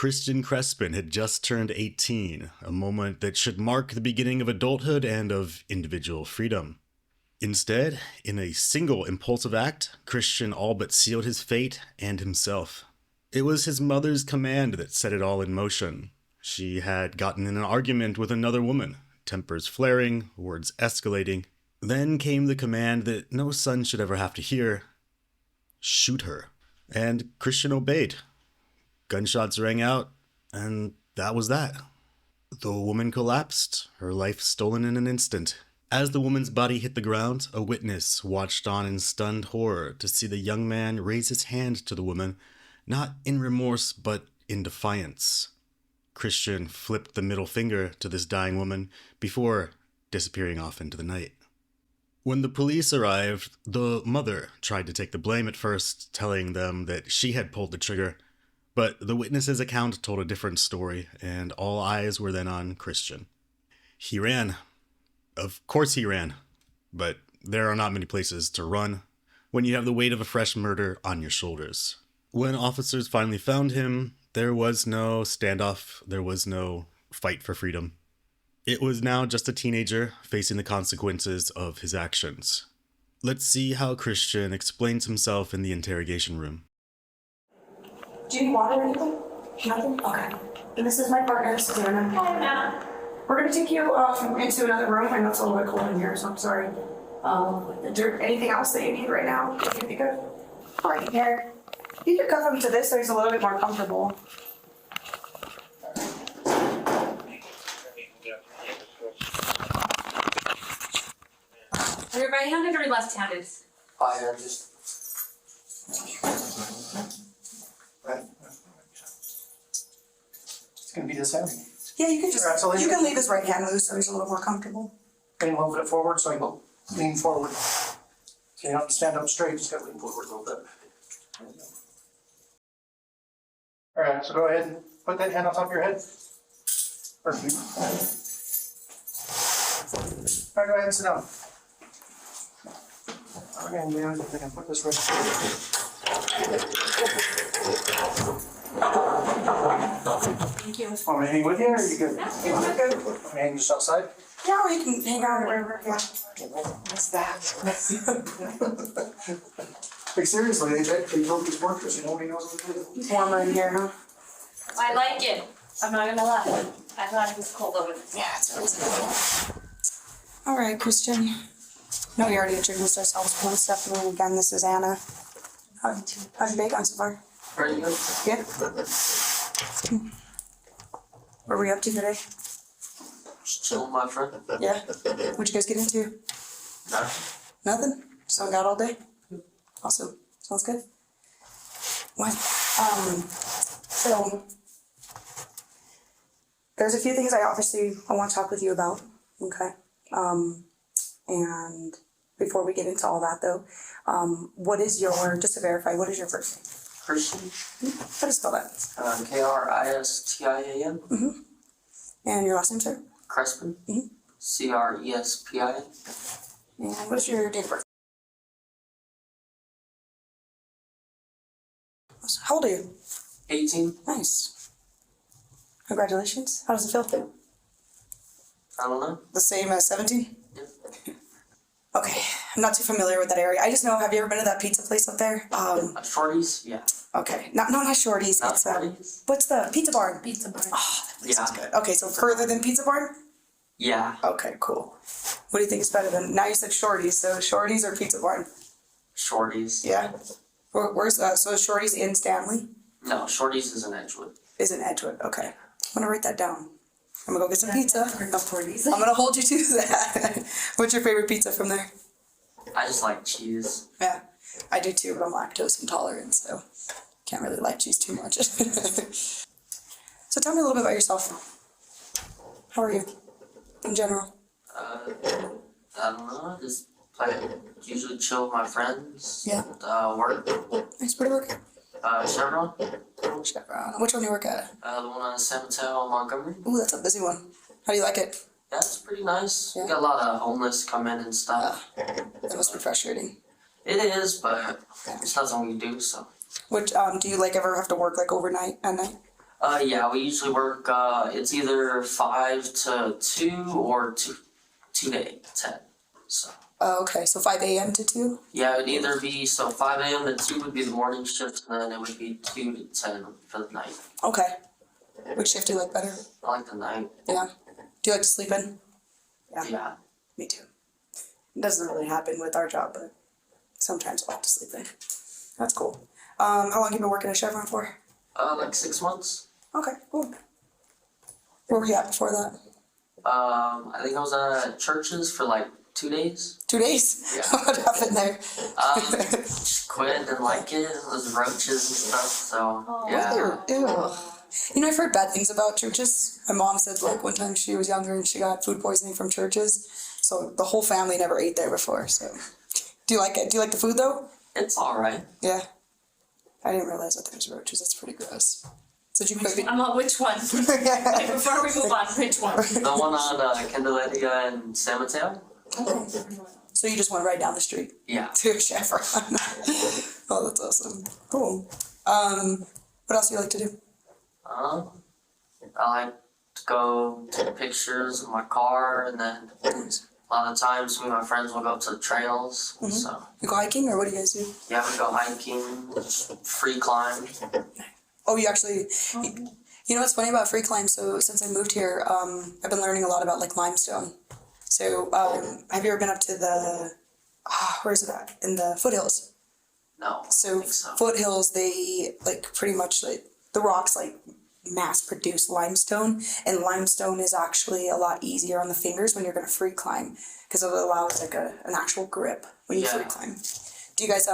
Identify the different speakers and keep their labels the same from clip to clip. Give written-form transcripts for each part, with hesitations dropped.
Speaker 1: Christian Crespin had just turned 18, a moment that should mark the beginning of adulthood and of individual freedom. Instead, in a single impulsive act, Christian all but sealed his fate and himself. It was his mother's command that set it all in motion. She had gotten in an argument with another woman, tempers flaring, words escalating. Then came the command that no son should ever have to hear: shoot her. And Christian obeyed. Gunshots rang out, and that was that. The woman collapsed, her life stolen in an instant. As the woman's body hit the ground, a witness watched on in stunned horror to see the young man raise his hand to the woman, not in remorse, but in defiance. Christian flipped the middle finger to this dying woman before disappearing off into the night. When the police arrived, the mother tried to take the blame at first, telling them that she had pulled the trigger, but the witness's account told a different story, and all eyes were then on Christian. He ran. Of course he ran, but there are not many places to run when you have the weight of a fresh murder on your shoulders. When officers finally found him, there was no standoff, there was no fight for freedom. It was now just a teenager facing the consequences of his actions. Let's see how Christian explains himself in the interrogation room.
Speaker 2: Do you need water or anything? Nothing? Okay. And this is my partner, this is Anna. Hi, Anna. We're going to take you into another room. I know it's a little bit cold in here, so I'm sorry. Is there anything else that you need right now? Can you think of? Right here. You could cuff him to this so he's a little bit more comfortable.
Speaker 3: Are you right-handed or left-handed?
Speaker 4: I just... Right. It's going to be this heavy.
Speaker 2: Yeah, you can just,
Speaker 4: Alright, so
Speaker 2: you can leave his right hand loose so he's a little more comfortable.
Speaker 4: Lean a little bit forward so I can lean forward. So you don't have to stand up straight, just got to lean forward a little bit. Alright, so go ahead and put that hand on top of your head. Perfect. Alright, go ahead and sit down. Okay, and then I can put this right
Speaker 2: Thank you.
Speaker 4: Want me to hang with you, or are you good?
Speaker 2: Yeah, I'm good.
Speaker 4: Want me to hang just outside?
Speaker 2: Yeah, or you can hang out wherever. Yeah. What's that?
Speaker 4: Like seriously, they built these workers and nobody knows what to do.
Speaker 2: It's warmer in here, huh?
Speaker 3: I like it. I'm not gonna lie. I thought it was cold over there.
Speaker 2: Yeah, it's always good. All right, Christian. No, you already introduced ourselves. One Stephanie, and again, this is Anna. How's your day gone so far?
Speaker 4: Pretty good.
Speaker 2: Yeah. What were we up to today?
Speaker 4: Just chilling, my friend.
Speaker 2: Yeah. What'd you guys get into? Nothing? Just hung out all day? Awesome. Sounds good. What? So there's a few things I want to talk with you about. Okay. And before we get into all that though, what is your, just to verify, what is your first name?
Speaker 5: Christian.
Speaker 2: How do you spell that?
Speaker 5: Kristian.
Speaker 2: And your last name, sir?
Speaker 5: Crespin.
Speaker 2: Mhm.
Speaker 5: Crespin.
Speaker 2: And what is your date of birth? How old are you?
Speaker 5: 18.
Speaker 2: Nice. Congratulations. How does it feel?
Speaker 5: I don't know.
Speaker 2: The same as 17?
Speaker 5: Yeah.
Speaker 2: Okay, I'm not too familiar with that area. I just know, have you ever been to that pizza place up there?
Speaker 5: Shorties? Yeah.
Speaker 2: Okay, not Shorties,
Speaker 5: Not
Speaker 2: it's,
Speaker 5: Shorties?
Speaker 2: what's the, Pizza Barn?
Speaker 3: Pizza bar.
Speaker 2: Oh, that place is
Speaker 5: Yeah.
Speaker 2: good. Okay, so further than Pizza Barn?
Speaker 5: Yeah.
Speaker 2: Okay, cool. What do you think is better than, now you said Shorties, so Shorties or Pizza Barn?
Speaker 5: Shorties.
Speaker 2: Yeah. Where's, so Shorties in Stanley?
Speaker 5: No, Shorties is in Edgewood.
Speaker 2: Is in Edgewood, okay. I'm gonna write that down. I'm gonna go get some pizza.
Speaker 3: Of Shorties.
Speaker 2: I'm gonna hold you to that. What's your favorite pizza from there?
Speaker 5: I just like cheese.
Speaker 2: Yeah, I do too, but I'm lactose intolerant, so can't really like cheese too much. So tell me a little bit about yourself. How are you, in general?
Speaker 5: I don't know. Just usually chill with my friends.
Speaker 2: Yeah.
Speaker 5: Work.
Speaker 2: Nice, where do you work at?
Speaker 5: Chevron.
Speaker 2: Chevron. Which one do you work at?
Speaker 5: The one on San Mateo, Montgomery.
Speaker 2: Ooh, that's a busy one. How do you like it?
Speaker 5: Yeah, it's pretty nice.
Speaker 2: Yeah.
Speaker 5: We got a lot of homeless come in and stuff.
Speaker 2: That must be frustrating.
Speaker 5: It is, but it's not something we do, so.
Speaker 2: Which, do you like ever have to work like overnight at night?
Speaker 5: Yeah, we usually work, it's either 5 to 2 or 2 to 10. So,
Speaker 2: Oh, okay, so 5 a.m. to 2?
Speaker 5: yeah, it would either be, so 5 a.m. to 2 would be the morning shift, and then it would be 2 to 10 for the night.
Speaker 2: Okay. Which shift do you like better?
Speaker 5: I like the night.
Speaker 2: Yeah. Do you like to sleep in?
Speaker 5: Yeah.
Speaker 2: Me too. It doesn't really happen with our job, but sometimes I'll have to sleep in. That's cool. How long have you been working at Chevron for?
Speaker 5: Like 6 months.
Speaker 2: Okay, cool. Where were you at before that?
Speaker 5: I think I was at churches for like 2 days.
Speaker 2: 2 days?
Speaker 5: Yeah.
Speaker 2: What happened there?
Speaker 5: Just quit, didn't like it. It was roaches and stuff, so yeah.
Speaker 2: Ew. You know, I've heard bad things about churches. My mom said, like, one time she was younger and she got food poisoning from churches. So the whole family never ate there before, so. Do you like it? Do you like the food, though?
Speaker 5: It's alright.
Speaker 2: Yeah. I didn't realize that there's roaches. That's pretty gross. So did you maybe?
Speaker 3: I'm not which one. Like, before we move on, which one?
Speaker 5: The one on Candelaria and San Mateo?
Speaker 2: So you just went right down the street
Speaker 5: Yeah.
Speaker 2: to Chevron. Oh, that's awesome. Cool. What else do you like to do?
Speaker 5: I like to go take pictures of my car, and then a lot of times me and my friends will go to the trails. So
Speaker 2: You go hiking, or what do you guys do?
Speaker 5: yeah, we go hiking, free climb.
Speaker 2: Oh, you actually. You know what's funny about free climb? So since I moved here, I've been learning a lot about like limestone. So have you ever been up to the? Where is it at? In the foothills.
Speaker 5: No, I
Speaker 2: So
Speaker 5: think so.
Speaker 2: foothills, they like pretty much like the rocks like mass produce limestone, and limestone is actually a lot easier on the fingers when you're gonna free climb because it allows like an actual grip when you free
Speaker 5: Yeah.
Speaker 2: climb. Do you guys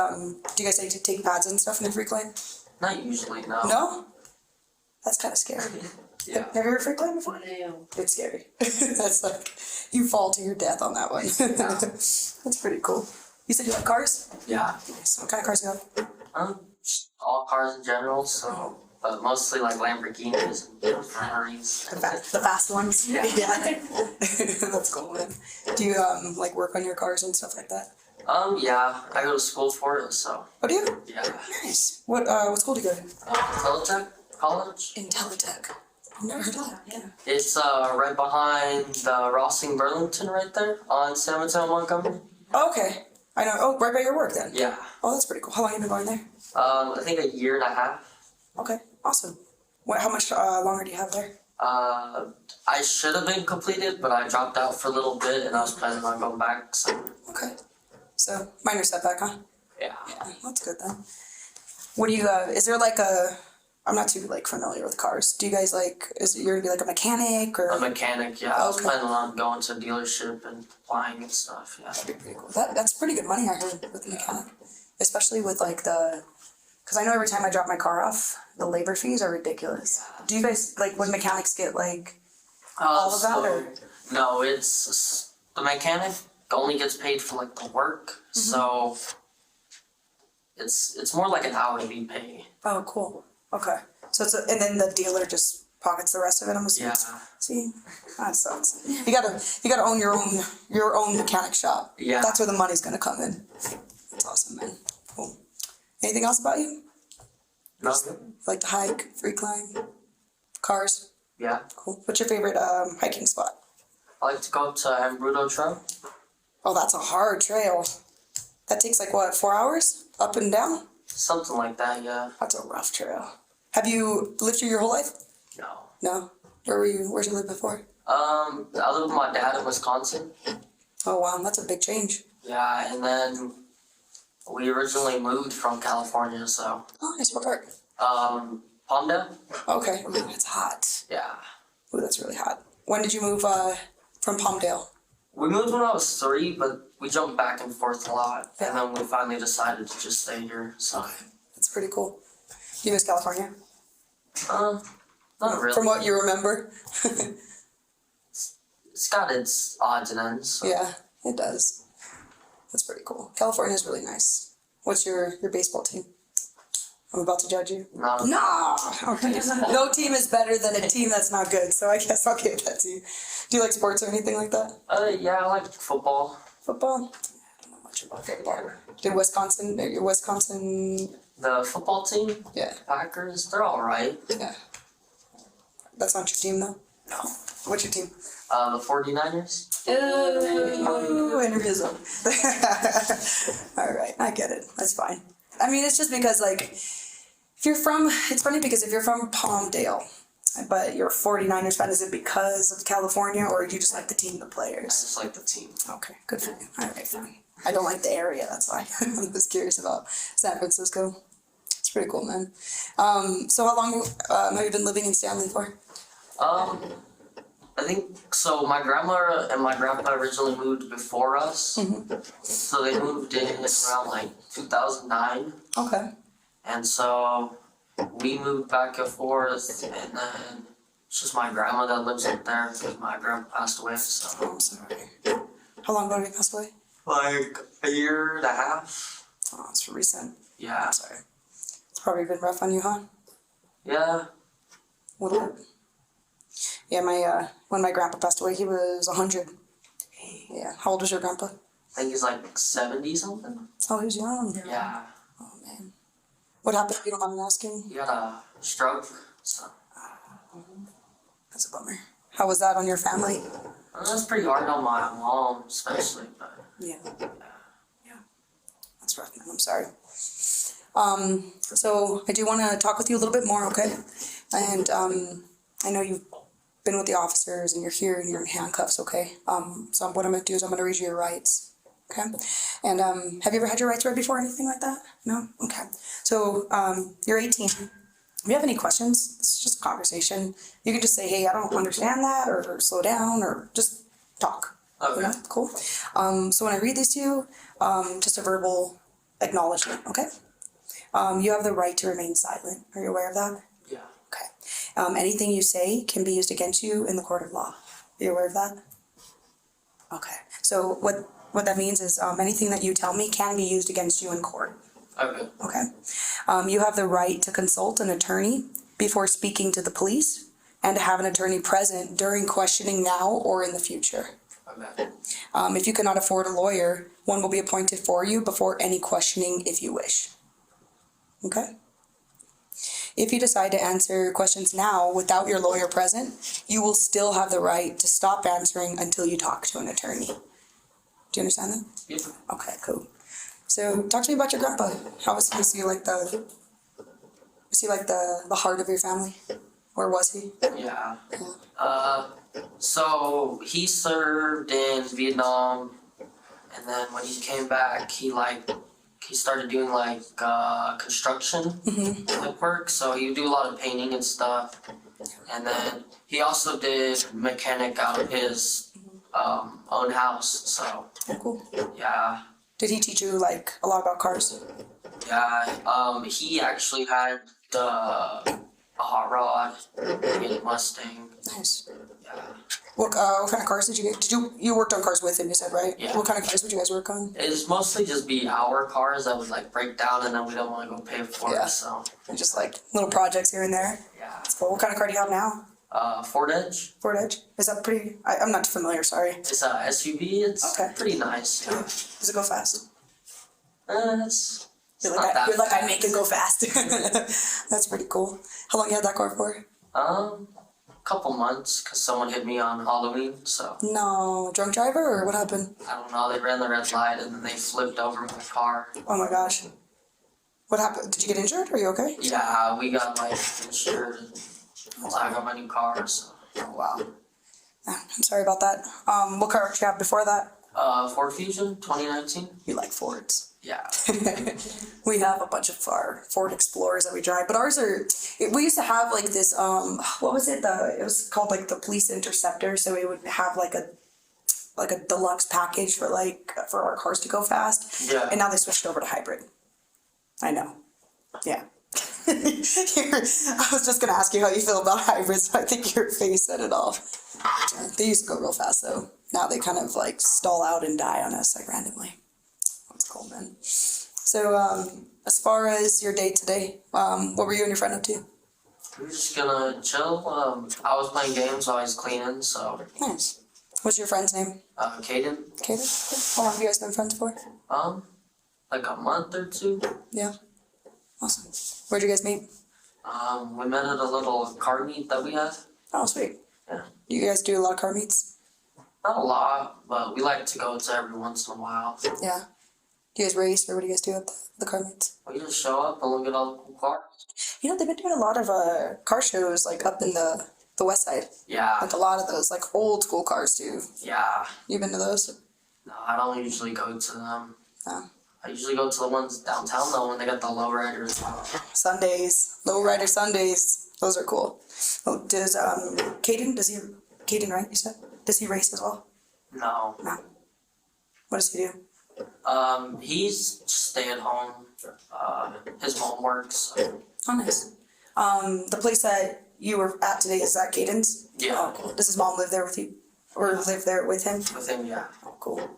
Speaker 2: like to take pads and stuff in the free climb?
Speaker 5: Not usually, no.
Speaker 2: No? That's kind of scary.
Speaker 5: Yeah.
Speaker 2: Have you ever free climbed before?
Speaker 3: No.
Speaker 2: It's scary. That's like, you fall to your death on that one. That's pretty cool. You said you like cars?
Speaker 5: Yeah.
Speaker 2: Nice. What kind of cars do you have?
Speaker 5: All cars in general, so, but mostly like Lamborghinis and Ferraris.
Speaker 2: The fast ones?
Speaker 5: Yeah.
Speaker 2: That's cool, man. Do you, like work on your cars and stuff like that?
Speaker 5: Yeah, I go to school for it, so,
Speaker 2: Oh, do you?
Speaker 5: yeah.
Speaker 2: Nice. What school do you go to?
Speaker 5: Teletech College?
Speaker 2: Intellitech. I've never heard of that. Yeah.
Speaker 5: It's right behind the Rossing Burlington right there on San Mateo Montgomery.
Speaker 2: Oh, okay. I know. Oh, right by your work then.
Speaker 5: Yeah.
Speaker 2: Oh, that's pretty cool. How long have you been going there?
Speaker 5: I think a year and a half.
Speaker 2: Okay. Awesome. How much longer do you have there?
Speaker 5: I should have been completed, but I dropped out for a little bit, and I was planning on going back. So
Speaker 2: Okay. So minor setback, huh?
Speaker 5: yeah.
Speaker 2: Yeah, that's good then. What do you? Is there like a? I'm not too like familiar with cars. Do you guys like? You're gonna be like a mechanic or?
Speaker 5: A mechanic, yeah. I was
Speaker 2: Okay.
Speaker 5: planning on going to a dealership and applying and stuff. Yeah.
Speaker 2: That'd be pretty cool. That's pretty good money I heard with the mechanic, especially with like the. Because I know every time I drop my car off, the labor fees are ridiculous. Do you guys like when mechanics get like all of that? Or?
Speaker 5: No, it's the mechanic only gets paid for like the work, so it's more like an hourly pay.
Speaker 2: Oh, cool. Okay. So and then the dealer just pockets the rest of it. I'm assuming.
Speaker 5: Yeah.
Speaker 2: See, that sucks. You gotta own your own mechanic shop.
Speaker 5: Yeah.
Speaker 2: That's where the money's gonna come in. That's awesome, man. Cool. Anything else about you?
Speaker 5: No.
Speaker 2: Like to hike, free climb, cars.
Speaker 5: Yeah.
Speaker 2: Cool. What's your favorite hiking spot?
Speaker 5: I like to go up to Embrudo Trail.
Speaker 2: Oh, that's a hard trail. That takes like what, 4 hours? Up and down?
Speaker 5: Something like that, yeah.
Speaker 2: That's a rough trail. Have you lived here your whole life?
Speaker 5: No.
Speaker 2: No. Where'd you live before?
Speaker 5: I lived with my dad in Wisconsin.
Speaker 2: Oh wow, that's a big change.
Speaker 5: Yeah, and then we originally moved from California, so
Speaker 2: Oh, nice. What part?
Speaker 5: Palmdale?
Speaker 2: Okay. Ooh, it's hot.
Speaker 5: Yeah.
Speaker 2: Ooh, that's really hot. When did you move from Palmdale?
Speaker 5: We moved when I was 3, but we jumped back and forth a lot. And then we finally decided to just stay here, so.
Speaker 2: That's pretty cool. Do you miss California?
Speaker 5: Not really.
Speaker 2: From what you remember?
Speaker 5: It's got its odds and ends. So.
Speaker 2: Yeah, it does. That's pretty cool. California's really nice. What's your baseball team? I'm about to judge you.
Speaker 5: No.
Speaker 2: No! Okay. No team is better than a team that's not good, so I guess I'll give that to you. Do you like sports or anything like that?
Speaker 5: Yeah, I like football.
Speaker 2: Football? I don't know much about football. Did Wisconsin,
Speaker 5: The football team,
Speaker 2: yeah,
Speaker 5: Packers, they're alright.
Speaker 2: yeah. That's not your team though?
Speaker 5: No.
Speaker 2: What's your team?
Speaker 5: The 49ers?
Speaker 2: Ooh, interviews. All right, I get it. That's fine. I mean, it's just because like, if you're from, it's funny because if you're from Palmdale, but you're a 49ers fan, is it because of California or do you just like the team, the
Speaker 5: I
Speaker 2: players?
Speaker 5: just like the team.
Speaker 2: Okay, good for you. All right, fine. I don't like the area, that's why. I'm just curious about San Francisco. It's pretty cool, man. So how long have you been living in Stanley for?
Speaker 5: I think so. My grandma and my grandpa originally moved before us, so they moved in around like 2009,
Speaker 2: Okay.
Speaker 5: and so we moved back and forth, and then it's just my grandma that lives up there because my grandpa passed away. So
Speaker 2: Oh, I'm sorry. How long ago did he pass away?
Speaker 5: like a year and a half.
Speaker 2: Oh, it's recent.
Speaker 5: Yeah,
Speaker 2: I'm sorry. It's probably been rough on you, huh?
Speaker 5: yeah.
Speaker 2: A little bit. Yeah, my when my grandpa passed away, he was 100. Yeah. How old was your grandpa?
Speaker 5: I think he's like 70 something.
Speaker 2: Oh, he was young.
Speaker 5: Yeah,
Speaker 2: Oh man. What happened? If you don't mind me asking.
Speaker 5: he had a stroke. So
Speaker 2: That's a bummer. How was that on your family?
Speaker 5: that's pretty hard on my mom, especially. But
Speaker 2: Yeah. Yeah. That's rough, man. I'm sorry. So I do want to talk with you a little bit more, okay? And I know you've been with the officers and you're here and you're in handcuffs, okay? So what I'm gonna do is I'm gonna read you your rights, okay? And have you ever had your rights read before or anything like that? No? Okay. So you're 18. If you have any questions, it's just a conversation. You can just say, hey, I don't understand that, or slow down, or just talk.
Speaker 5: okay.
Speaker 2: You know? Cool. So when I read this to you, just a verbal acknowledgement, okay? You have the right to remain silent. Are you aware of that?
Speaker 5: Yeah.
Speaker 2: Okay. Anything you say can be used against you in the court of law. Are you aware of that? Okay. So what that means is anything that you tell me can be used against you in court.
Speaker 5: Okay.
Speaker 2: Okay. You have the right to consult an attorney before speaking to the police and to have an attorney present during questioning now or in the future.
Speaker 5: Okay.
Speaker 2: If you cannot afford a lawyer, one will be appointed for you before any questioning if you wish. Okay? If you decide to answer questions now without your lawyer present, you will still have the right to stop answering until you talk to an attorney. Do you understand that?
Speaker 5: Yep.
Speaker 2: Okay, cool. So talk to me about your grandpa. How was he? Was he like the heart of your family? Or was he?
Speaker 5: Yeah. So he served in Vietnam, and then when he came back, he started doing construction like work. So he would do a lot of painting and stuff, and then he also did mechanic out of his own house. So
Speaker 2: Cool.
Speaker 5: yeah.
Speaker 2: Did he teach you like a lot about cars?
Speaker 5: Yeah, he actually had a hot rod, a Mustang.
Speaker 2: Nice.
Speaker 5: Yeah.
Speaker 2: What kind of cars did you get? You worked on cars with him? You said, right?
Speaker 5: Yeah.
Speaker 2: What kind of cars would you guys work on?
Speaker 5: It's mostly just be our cars that would break down, and then we don't want to go pay for
Speaker 2: Yeah.
Speaker 5: it. So
Speaker 2: Just like little projects here and there.
Speaker 5: yeah.
Speaker 2: That's cool. What kind of car do you have now?
Speaker 5: Ford Edge.
Speaker 2: Ford Edge. Is that pretty? I'm not familiar. Sorry.
Speaker 5: It's a SUV. It's
Speaker 2: Okay.
Speaker 5: pretty nice. Yeah.
Speaker 2: Does it go fast?
Speaker 5: It's
Speaker 2: You're
Speaker 5: not
Speaker 2: like
Speaker 5: that
Speaker 2: you're like I
Speaker 5: fast.
Speaker 2: make it go fast. That's pretty cool. How long you had that car for?
Speaker 5: Couple months, cause someone hit me on Halloween. So
Speaker 2: No, drunk driver or what happened?
Speaker 5: I don't know. They ran the red light, and then they flipped over my car.
Speaker 2: Oh my gosh. What happened? Did you get injured? Are you okay?
Speaker 5: Yeah, we got insured. And I got my new car. So.
Speaker 2: Oh wow. I'm sorry about that. What car did you have before that?
Speaker 5: Ford Fusion 2019.
Speaker 2: You like Fords.
Speaker 5: Yeah.
Speaker 2: We have a bunch of our Ford Explorers that we drive, but ours are. We used to have like this. What was it? It was called like the Police Interceptor. So we would have like a deluxe package for our cars to go fast.
Speaker 5: Yeah.
Speaker 2: And now they switched over to hybrid. I know. Yeah. I was just gonna ask you how you feel about hybrids, but I think your face said it all. They used to go real fast though. Now they kind of stall out and die on us randomly. That's cool, man. So as far as your day today, what were you and your friend up to?
Speaker 5: We're just gonna chill. I was playing games while I was cleaning, so.
Speaker 2: Nice. What's your friend's name?
Speaker 5: Caden.
Speaker 2: Kaden? How long have you guys been friends for?
Speaker 5: Like a month or two.
Speaker 2: Yeah. Awesome. Where'd you guys meet?
Speaker 5: We met at a little car meet that we had.
Speaker 2: Oh, sweet.
Speaker 5: Yeah.
Speaker 2: You guys do a lot of car meets?
Speaker 5: Not a lot, but we like to go to every once in a while.
Speaker 2: Yeah. Do you guys race or what do you guys do at the car meets?
Speaker 5: We just show up and look at all the cool cars.
Speaker 2: You know, they've been doing a lot of car shows like up in the west side.
Speaker 5: Yeah,
Speaker 2: Like a lot of those, like old school cars too.
Speaker 5: yeah.
Speaker 2: You been to those?
Speaker 5: No, I don't usually go to them.
Speaker 2: Oh.
Speaker 5: I usually go to the ones downtown though when they got the lowriders.
Speaker 2: Sundays, Lowrider Sundays. Those are cool. Oh, does Caden? Caden, right? You said. Does he race as well?
Speaker 5: No.
Speaker 2: No. What does he do?
Speaker 5: He's stay at home. His mom works. So.
Speaker 2: Oh, nice. The place that you were at today, is that Caden's?
Speaker 5: Yeah.
Speaker 2: Oh, cool. Does his mom live there with you, or live there with him?
Speaker 5: With him, yeah.
Speaker 2: Oh, cool.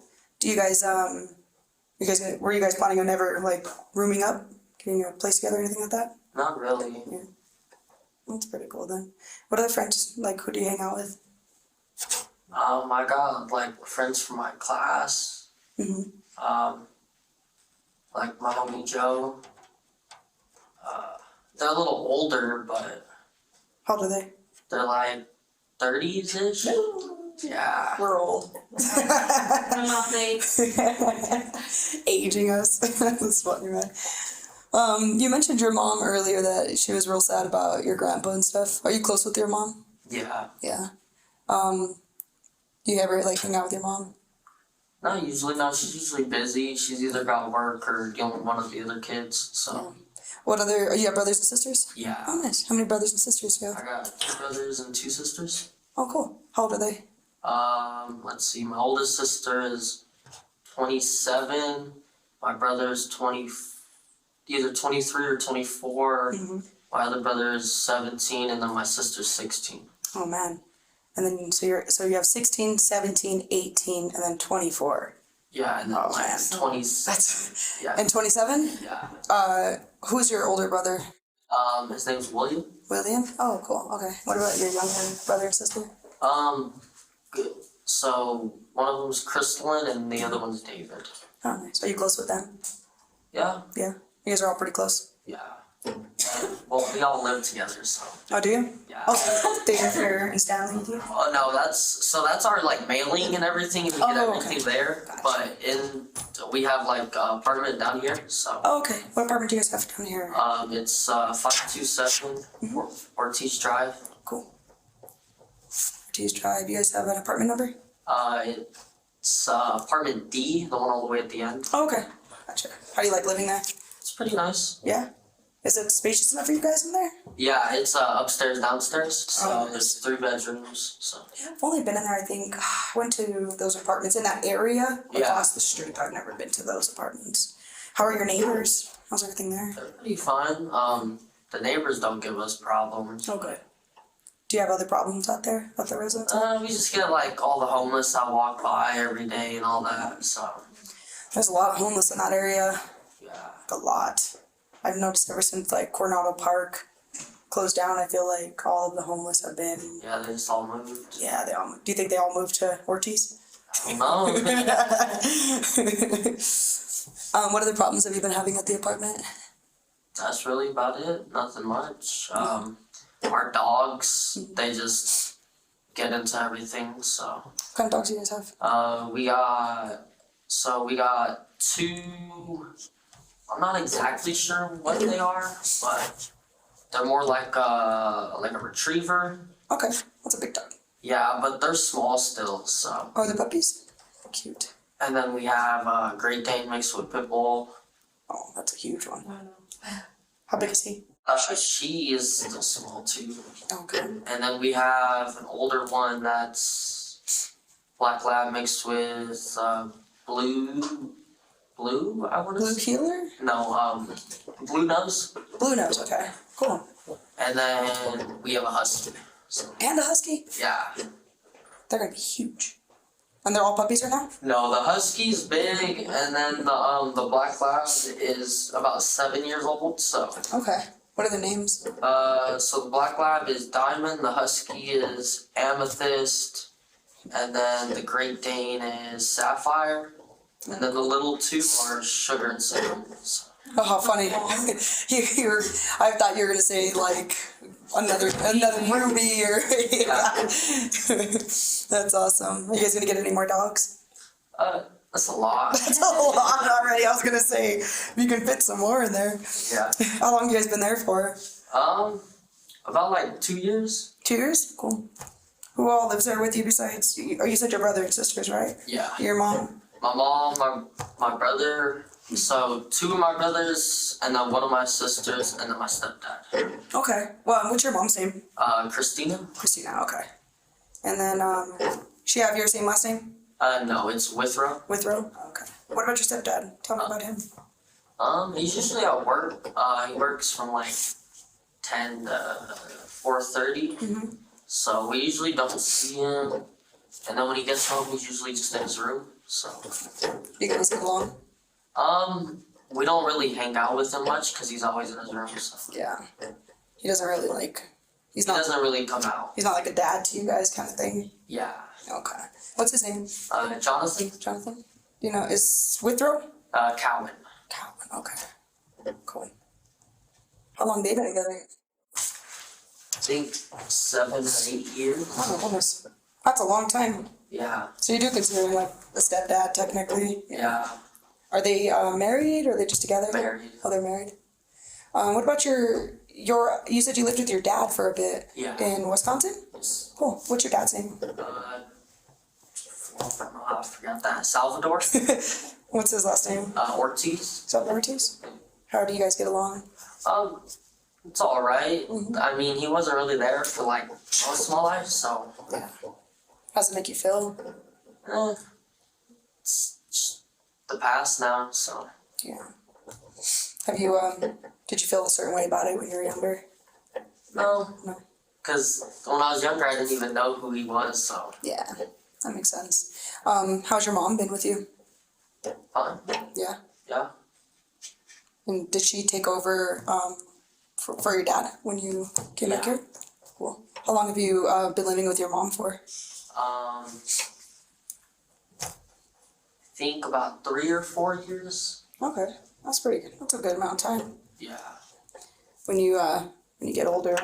Speaker 2: Do you guys were you guys planning on ever like rooming up, getting a place together, or anything like that?
Speaker 5: Not really.
Speaker 2: Yeah. That's pretty cool then. What other friends, like, who do you hang out with?
Speaker 5: I got like friends from my class.
Speaker 2: Mm-hmm.
Speaker 5: Like my homie Joe. They're a little older, but
Speaker 2: How old are they?
Speaker 5: they're like 30s-ish. Yeah.
Speaker 2: We're old.
Speaker 3: Nothing.
Speaker 2: Aging us. That's funny, man. You mentioned your mom earlier that she was real sad about your grandpa and stuff. Are you close with your mom?
Speaker 5: Yeah.
Speaker 2: Yeah. Do you ever like hang out with your mom?
Speaker 5: Not usually. No, she's usually busy. She's either got work or dealing with one of the other kids. So.
Speaker 2: You have brothers and sisters?
Speaker 5: Yeah.
Speaker 2: Oh, nice. How many brothers and sisters do you
Speaker 5: I
Speaker 2: have?
Speaker 5: got 2 brothers and 2 sisters.
Speaker 2: Oh, cool. How old are they?
Speaker 5: Let's see. My oldest sister is 27. My brother's either 23 or 24.
Speaker 2: Mm-hmm.
Speaker 5: My other brother is 17, and then my sister's 16.
Speaker 2: Oh, man. And then, so you have 16, 17, 18, and then 24.
Speaker 5: Yeah, and then
Speaker 2: Oh,
Speaker 5: like
Speaker 2: man.
Speaker 5: 20.
Speaker 2: That's...
Speaker 5: Yeah.
Speaker 2: And 27?
Speaker 5: Yeah.
Speaker 2: Who's your older brother?
Speaker 5: His name's William.
Speaker 2: William? Oh, cool. Okay. What about your younger brother and sister?
Speaker 5: Good. So one of them's Crystalline, and the other one's David.
Speaker 2: Oh, nice. Are you close with them?
Speaker 5: Yeah.
Speaker 2: Yeah. You guys are all pretty close.
Speaker 5: Yeah. Well, we all live together, so.
Speaker 2: Oh, do you?
Speaker 5: Yeah.
Speaker 2: Oh, David and Stanley, do you?
Speaker 5: Oh no, that's our like mailing and everything, and we get
Speaker 2: Oh,
Speaker 5: everything
Speaker 2: okay.
Speaker 5: there.
Speaker 2: Gotcha.
Speaker 5: But we have like an apartment down here, so.
Speaker 2: Oh, okay. What apartment do you guys have down here?
Speaker 5: It's 527 Ortiz Drive.
Speaker 2: Cool. Ortiz Drive. You guys have an apartment number?
Speaker 5: It's apartment D, the one all the way at the end.
Speaker 2: Oh, okay. Gotcha. How do you like living there?
Speaker 5: It's pretty nice.
Speaker 2: Yeah? Is it spacious enough for you guys in there?
Speaker 5: Yeah, it's upstairs, downstairs. So
Speaker 2: Oh, nice.
Speaker 5: there's 3 bedrooms. So.
Speaker 2: I've only been in there, I think. I went to those apartments in that area
Speaker 5: Yeah.
Speaker 2: across the street. I've never been to those apartments. How are your neighbors? How's everything there?
Speaker 5: They're pretty fine. The neighbors don't give us problems.
Speaker 2: Oh, good. Do you have other problems out there at the residence?
Speaker 5: We just get like all the homeless that walk by every day and all that. So
Speaker 2: There's a lot of homeless in that area.
Speaker 5: yeah.
Speaker 2: Like, a lot. I've noticed ever since like Coronado Park closed down, I feel like all of the homeless have been.
Speaker 5: Yeah, they just all moved.
Speaker 2: Yeah, they all. Do you think they all moved to Ortiz?
Speaker 5: No.
Speaker 2: What other problems have you been having at the apartment?
Speaker 5: That's really about it. Nothing much. Our dogs, they just get into everything. So
Speaker 2: What kind of dogs do you guys have?
Speaker 5: we got 2. I'm not exactly sure what they are, but they're more like a retriever.
Speaker 2: Okay, that's a big dog.
Speaker 5: Yeah, but they're small still. So
Speaker 2: Oh, the puppies? Cute.
Speaker 5: and then we have a Great Dane mixed with Pit Bull.
Speaker 2: Oh, that's a huge one. How big is he?
Speaker 5: She is still small too.
Speaker 2: Okay.
Speaker 5: And then we have an older one that's Black Lab mixed with Blue, I want to
Speaker 2: Blue
Speaker 5: say.
Speaker 2: Heeler?
Speaker 5: No, Blue Nose.
Speaker 2: Blue nose, okay. Cool.
Speaker 5: And then we have a Husky. So,
Speaker 2: And a husky?
Speaker 5: yeah.
Speaker 2: They're gonna be huge. And they're all puppies right now?
Speaker 5: No, the Husky's big, and then the Black Lab is about 7 years old, so.
Speaker 2: Okay. What are their names?
Speaker 5: So the Black Lab is Diamond, the Husky is Amethyst, and then the Great Dane is Sapphire, and then the little 2 are Sugar and Cinnamon. So,
Speaker 2: Oh, how funny. I thought you were gonna say like another Ruby or That's awesome. Are you guys gonna get any more dogs?
Speaker 5: That's a lot.
Speaker 2: That's a lot already. I was gonna say if you can fit some more in there.
Speaker 5: Yeah.
Speaker 2: How long have you guys been there for?
Speaker 5: About like 2 years.
Speaker 2: 2 years? Cool. Who all lives there with you besides you? Oh, you said your brother and sisters, right?
Speaker 5: Yeah.
Speaker 2: Your mom?
Speaker 5: My mom, my brother. So 2 of my brothers, and then 1 of my sisters, and then my stepdad.
Speaker 2: Okay. Well, what's your mom's name?
Speaker 5: Christina.
Speaker 2: Christina, okay. And then she have your same last name?
Speaker 5: No, it's Withrow.
Speaker 2: Withrow? Okay. What about your stepdad? Tell me about him.
Speaker 5: He's usually at work. He works from like 10 to 4:30. So we usually don't see him. And then when he gets home, he's usually just in his room. So.
Speaker 2: You guys get along?
Speaker 5: We don't really hang out with him much because he's always in his room. So.
Speaker 2: Yeah. He doesn't really like.
Speaker 5: He doesn't really come out.
Speaker 2: He's not like a dad to you guys, kind of thing.
Speaker 5: Yeah.
Speaker 2: Okay. What's his name?
Speaker 5: Jonathan.
Speaker 2: Jonathan. You know, is Withrow?
Speaker 5: Cowan.
Speaker 2: Calvin. Okay. Cool. How long they been together?
Speaker 5: I think 7 or 8 years.
Speaker 2: Oh my goodness. That's a long time.
Speaker 5: Yeah.
Speaker 2: So you do consider him like a stepdad, technically.
Speaker 5: Yeah.
Speaker 2: Are they married or are they just together?
Speaker 5: Married.
Speaker 2: Oh, they're married. What about your? You said you lived with your dad for a bit.
Speaker 5: Yeah.
Speaker 2: In Wisconsin.
Speaker 5: Yes.
Speaker 2: Cool. What's your dad's name?
Speaker 5: I forgot that. Salvador.
Speaker 2: What's his last name?
Speaker 5: Ortiz.
Speaker 2: Salvador Ortiz. How do you guys get along?
Speaker 5: It's all right. I mean, he wasn't really there for like most of my life, so.
Speaker 2: Yeah. How's it make you feel?
Speaker 5: It's just the past now, so.
Speaker 2: Yeah. Have you did you feel a certain way about it when you were younger?
Speaker 5: No.
Speaker 2: No.
Speaker 5: Because when I was younger, I didn't even know who he was, so.
Speaker 2: Yeah, that makes sense. How's your mom been with you?
Speaker 5: Fine.
Speaker 2: Yeah.
Speaker 5: Yeah.
Speaker 2: And did she take over for your dad when you came back
Speaker 5: Yeah.
Speaker 2: here? Cool. How long have you been living with your mom for?
Speaker 5: I think about 3 or 4 years.
Speaker 2: Okay, that's pretty good. That's a good amount of time.
Speaker 5: Yeah.
Speaker 2: When you get older,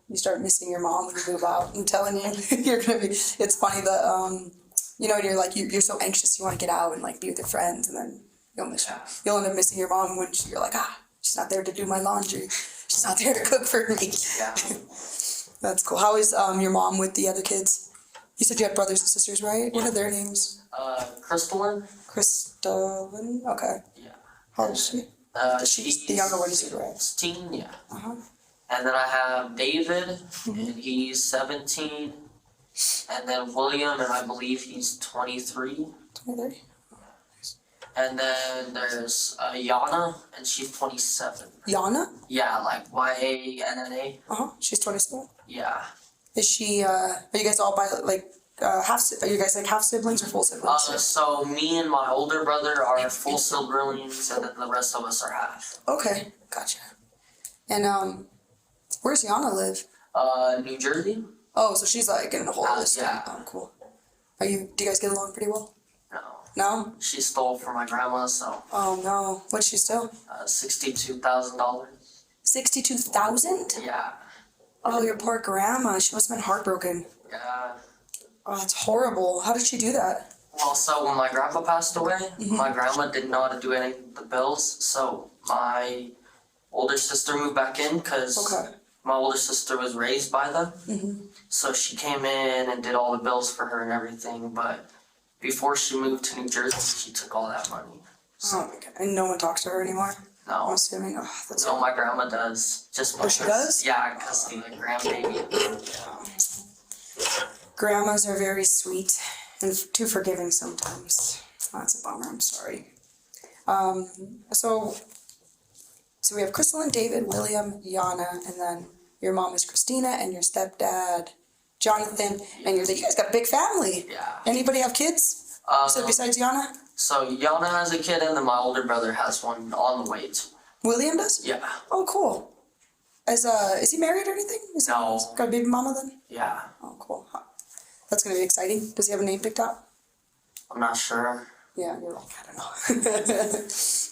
Speaker 2: you start missing your mom when you move out. I'm telling you, you're gonna be. It's funny that you know, you're like you're so anxious, you want to get out and like be with your friends, and then you'll end up missing your mom when you're like, she's not there to do my laundry. She's not there to cook for me.
Speaker 5: Yeah.
Speaker 2: That's cool. How is your mom with the other kids? You said you had brothers and sisters, right? What are their names?
Speaker 5: Crystalline.
Speaker 2: Crystalline. Okay.
Speaker 5: Yeah.
Speaker 2: How old is she? She's the younger one, you said, right?
Speaker 5: 16, yeah.
Speaker 2: Uh-huh.
Speaker 5: And then I have David, and he's 17. And then William, and I believe he's 23.
Speaker 2: 23.
Speaker 5: And then there's Yana, and she's 27.
Speaker 2: Yana?
Speaker 5: Yeah, like YANNA.
Speaker 2: She's 27.
Speaker 5: Yeah.
Speaker 2: Is she? Are you guys all by like half? Are you guys like half siblings or full siblings?
Speaker 5: So me and my older brother are full siblings, and then the rest of us are half.
Speaker 2: Okay, gotcha. And where's Yana live?
Speaker 5: New Jersey?
Speaker 2: Oh, so she's like in the whole other state.
Speaker 5: yeah.
Speaker 2: Oh, cool. Do you guys get along pretty well?
Speaker 5: No.
Speaker 2: No?
Speaker 5: She stole from my grandma, so
Speaker 2: Oh no. What'd she steal?
Speaker 5: $62,000.
Speaker 2: 62,000?
Speaker 5: Yeah.
Speaker 2: Oh, your poor grandma. She must have been heartbroken.
Speaker 5: Yeah.
Speaker 2: Oh, that's horrible. How did she do that?
Speaker 5: Well, so when my grandpa passed away, my grandma didn't know how to do any of the bills, so my older sister moved back in because
Speaker 2: Okay.
Speaker 5: my older sister was raised by them. So she came in and did all the bills for her and everything, but before she moved to New Jersey, she took all that money.
Speaker 2: Oh my god. And no one talks to her anymore? I'm
Speaker 5: No.
Speaker 2: assuming. Oh, that's
Speaker 5: No, my grandma does. Just
Speaker 2: Oh, she
Speaker 5: because-
Speaker 2: does?
Speaker 5: Yeah, because the grandbaby.
Speaker 2: Grandmas are very sweet and too forgiving sometimes. Oh, that's a bummer. I'm sorry. So we have Crystal and David, William, Yana, and then your mom is Christina, and your stepdad, Jonathan, and you guys got a big family.
Speaker 5: Yeah.
Speaker 2: Anybody have kids? So besides Yana?
Speaker 5: So Yana has a kid, and then my older brother has one on the way too.
Speaker 2: William does?
Speaker 5: Yeah.
Speaker 2: Oh, cool. Is he married or anything?
Speaker 5: No.
Speaker 2: Got a baby mama then?
Speaker 5: Yeah.
Speaker 2: Oh, cool. That's gonna be exciting. Does he have a name picked out?
Speaker 5: I'm not sure.
Speaker 2: Yeah, you're like, I don't know.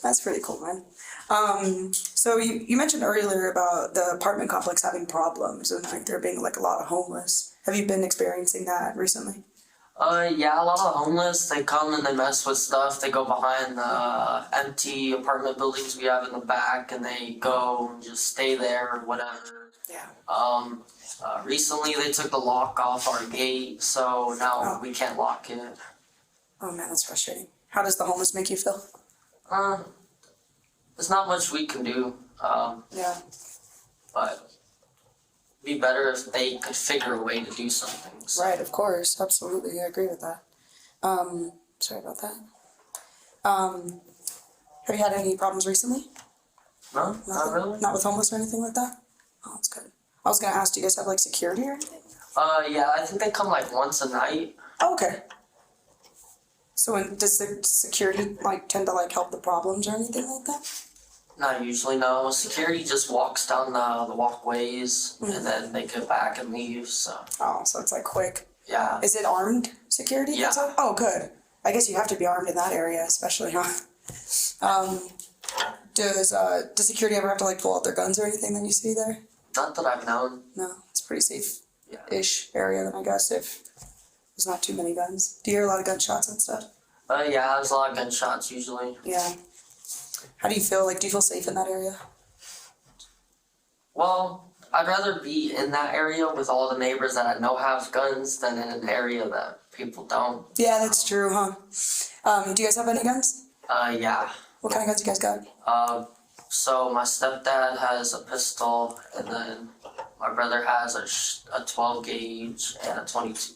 Speaker 2: That's pretty cool, man. So you mentioned earlier about the apartment complex having problems and like there being like a lot of homeless. Have you been experiencing that recently?
Speaker 5: Yeah, a lot of homeless, they come and they mess with stuff. They go behind the empty apartment buildings we have in the back and they go and just stay there or whatever.
Speaker 2: Yeah.
Speaker 5: Recently they took the lock off our gate, so now we can't lock it.
Speaker 2: Oh man, that's frustrating. How does the homeless make you feel?
Speaker 5: There's not much we can do,
Speaker 2: Yeah.
Speaker 5: but it'd be better if they could figure a way to do something. So.
Speaker 2: Right, of course. Absolutely. I agree with that. Sorry about that. Have you had any problems recently?
Speaker 5: No, not
Speaker 2: Nothing?
Speaker 5: really.
Speaker 2: Not with homeless or anything like that? Oh, that's good. I was gonna ask, do you guys have like security or anything?
Speaker 5: Yeah, I think they come like once a night.
Speaker 2: Oh, okay. So does the security like tend to like help the problems or anything like that?
Speaker 5: Not usually, no. Security just walks down the walkways and then they get back and leave, so.
Speaker 2: Oh, so it's like quick.
Speaker 5: Yeah.
Speaker 2: Is it armed security?
Speaker 5: Yeah.
Speaker 2: Oh, good. I guess you have to be armed in that area, especially, huh? Does security ever have to like pull out their guns or anything that you see there?
Speaker 5: Not that I've known.
Speaker 2: No, it's a pretty safe-ish
Speaker 5: Yeah.
Speaker 2: area then I guess if there's not too many guns. Do you hear a lot of gunshots and stuff?
Speaker 5: Yeah, there's a lot of gunshots usually.
Speaker 2: Yeah. How do you feel? Like, do you feel safe in that area?
Speaker 5: Well, I'd rather be in that area with all the neighbors that I know have guns than in an area that people don't.
Speaker 2: Yeah, that's true, huh? Do you guys have any guns?
Speaker 5: Yeah.
Speaker 2: What kind of guns you guys got?
Speaker 5: So my stepdad has a pistol, and then my brother has a 12 gauge and a 22.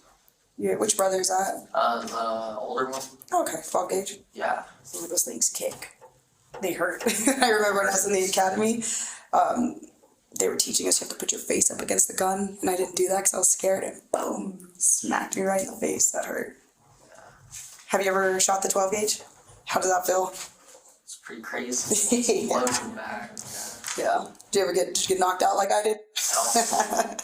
Speaker 2: Yeah, which brother is that?
Speaker 5: The older one.
Speaker 2: Okay, 12 gauge.
Speaker 5: Yeah.
Speaker 2: Some of those things kick. They hurt. I remember when I was in the academy, they were teaching us you have to put your face up against the gun, and I didn't do that because I was scared, and boom, smacked me right in the face. That hurt. Have you ever shot the 12 gauge? How does that feel?
Speaker 5: It's pretty crazy.
Speaker 2: Yeah.
Speaker 5: Blows you back.
Speaker 2: Yeah. Did you get knocked out like I did?
Speaker 5: Yeah.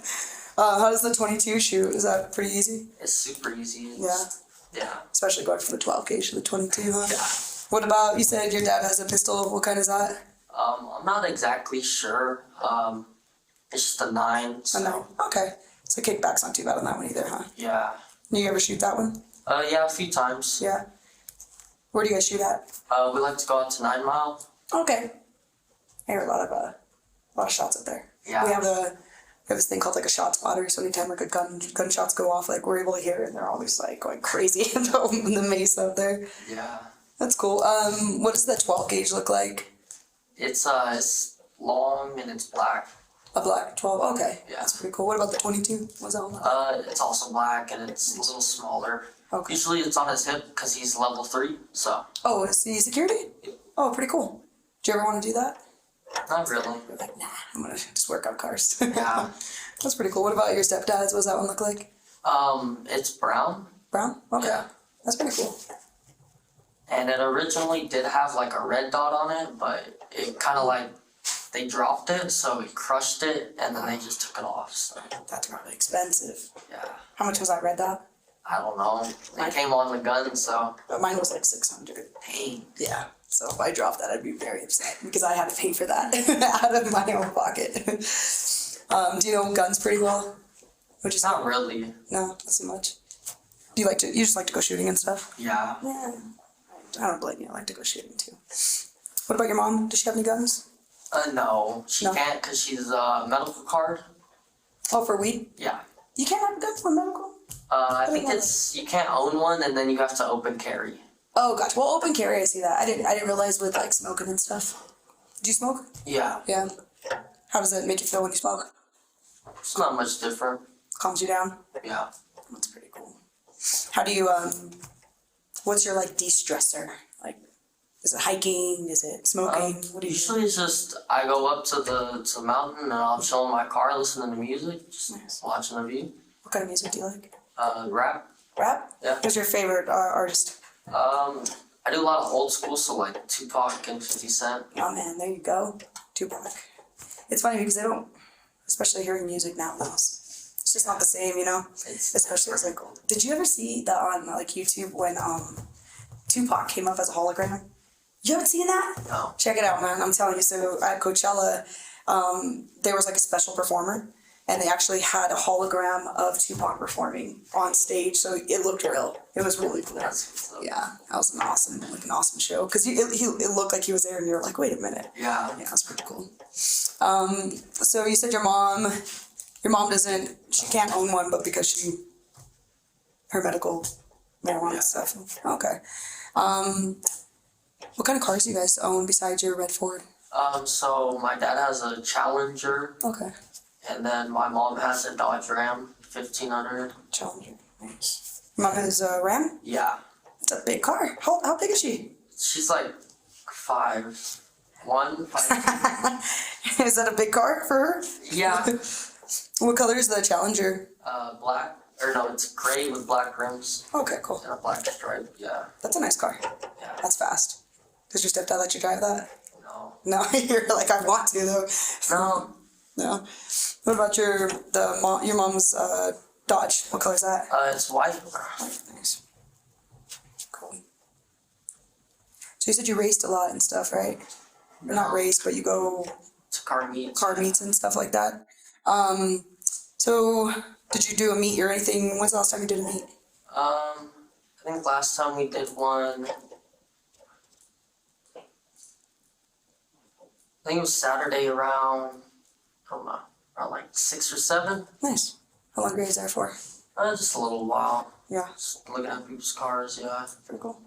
Speaker 2: How does the 22 shoot? Is that pretty easy?
Speaker 5: It's super easy.
Speaker 2: Yeah.
Speaker 5: Yeah.
Speaker 2: Especially going from the 12 gauge to the 22, huh?
Speaker 5: Yeah.
Speaker 2: What about, you said your dad has a pistol. What kind is that?
Speaker 5: I'm not exactly sure. It's just a 9. So,
Speaker 2: Oh, no. Okay. So kickback's not too bad on that one either, huh?
Speaker 5: Yeah.
Speaker 2: You ever shoot that one?
Speaker 5: Yeah, a few times.
Speaker 2: Yeah. Where do you guys shoot at?
Speaker 5: We like to go out to 9 Mile.
Speaker 2: Okay. I hear a lot of shots up there.
Speaker 5: Yeah.
Speaker 2: We have this thing called like a shot spotter. So anytime like gunshots go off, like we're able to hear it, and they're always like going crazy in the maze out there.
Speaker 5: Yeah.
Speaker 2: That's cool. What does that 12 gauge look like?
Speaker 5: It's long and it's black.
Speaker 2: A black 12. Okay.
Speaker 5: Yeah.
Speaker 2: That's pretty cool. What about the 22? What's that one like?
Speaker 5: It's also black and it's a little smaller.
Speaker 2: Okay.
Speaker 5: Usually it's on his hip because he's level 3. So
Speaker 2: Oh, is he security? Oh, pretty cool. Do you ever want to do that?
Speaker 5: not really.
Speaker 2: You're like, nah, I'm gonna just work on cars.
Speaker 5: Yeah.
Speaker 2: That's pretty cool. What about your stepdad's? What does that one look like?
Speaker 5: It's brown.
Speaker 2: Brown? Okay.
Speaker 5: Yeah.
Speaker 2: That's pretty cool.
Speaker 5: And it originally did have like a red dot on it, but it kind of like they dropped it, so we crushed it, and then they just took it off. So
Speaker 2: That's probably expensive.
Speaker 5: yeah,
Speaker 2: How much was that red dot?
Speaker 5: I don't know. They came on the gun, so
Speaker 2: Mine was like 600.
Speaker 5: dang.
Speaker 2: Yeah. So if I dropped that, I'd be very upset because I had to pay for that out of my own pocket. Do you know guns pretty well? Would you say?
Speaker 5: Not really.
Speaker 2: No, not so much. Do you just like to go shooting and stuff?
Speaker 5: Yeah.
Speaker 2: Yeah. I don't blame you. I like to go shooting too. What about your mom? Does she have any guns?
Speaker 5: No, she
Speaker 2: No.
Speaker 5: can't because she's a medical card.
Speaker 2: Oh, for weed?
Speaker 5: Yeah.
Speaker 2: You can't have guns for medical?
Speaker 5: I think it's you can't own one, and then you have to open carry.
Speaker 2: Oh, gotcha. Well, open carry, I see that. I didn't realize with like smoking and stuff. Do you smoke?
Speaker 5: Yeah.
Speaker 2: Yeah. How does it make you feel when you smoke?
Speaker 5: It's not much different.
Speaker 2: Calms you down?
Speaker 5: Yeah.
Speaker 2: That's pretty cool. How do you, what's your like de-stressor? Like, is it hiking? Is it smoking? What do you do?
Speaker 5: Usually it's just I go up to the mountain and I'll chill in my car listening to music, just
Speaker 2: Nice.
Speaker 5: watching the view.
Speaker 2: What kind of music do you like?
Speaker 5: Rap.
Speaker 2: Rap?
Speaker 5: Yeah.
Speaker 2: Who's your favorite artist?
Speaker 5: I do a lot of old school, so like Tupac and 50 Cent.
Speaker 2: Oh man, there you go. Tupac. It's funny because they don't, especially hearing music nowadays. It's just not the same, you know?
Speaker 5: It's
Speaker 2: Especially as like, did you ever see that on like YouTube when Tupac came up as a hologram. You haven't seen that?
Speaker 5: No.
Speaker 2: Check it out, man. I'm telling you. So at Coachella, there was like a special performer, and they actually had a hologram of Tupac performing on stage, so it looked real. It was really cool. Yeah, that was an awesome show because it looked like he was there, and you're like, wait a minute.
Speaker 5: Yeah.
Speaker 2: Yeah, that's pretty cool. So you said your mom doesn't, she can't own one, but because her medical marijuana stuff. Okay. What kind of cars do you guys own besides your red Ford?
Speaker 5: So my dad has a Challenger,
Speaker 2: Okay.
Speaker 5: and then my mom has a Dodge Ram 1500.
Speaker 2: Challenger. Nice. Mom has a Ram?
Speaker 5: Yeah.
Speaker 2: It's a big car. How big is she?
Speaker 5: She's like 5'1", 5'2".
Speaker 2: Is that a big car for her?
Speaker 5: Yeah.
Speaker 2: What color is the Challenger?
Speaker 5: Black, or no, it's gray with black rims
Speaker 2: Okay, cool.
Speaker 5: and a black stripe. Yeah.
Speaker 2: That's a nice car.
Speaker 5: Yeah.
Speaker 2: That's fast. Does your stepdad let you drive that?
Speaker 5: No.
Speaker 2: No, you're like, I want to though.
Speaker 5: No.
Speaker 2: No. What about your mom's Dodge? What color is that?
Speaker 5: It's white.
Speaker 2: Nice. Cool. So you said you raced a lot and stuff, right? Or not race, but you go
Speaker 5: It's a car meet.
Speaker 2: car meets and stuff like that. So did you do a meet or anything? When's the last time you did a meet?
Speaker 5: I think last time we did one, I think it was Saturday around, I don't know, around like 6 or 7.
Speaker 2: Nice. How long were you guys there for?
Speaker 5: Just a little while.
Speaker 2: Yeah,
Speaker 5: Just looking at people's cars, yeah.
Speaker 2: pretty cool.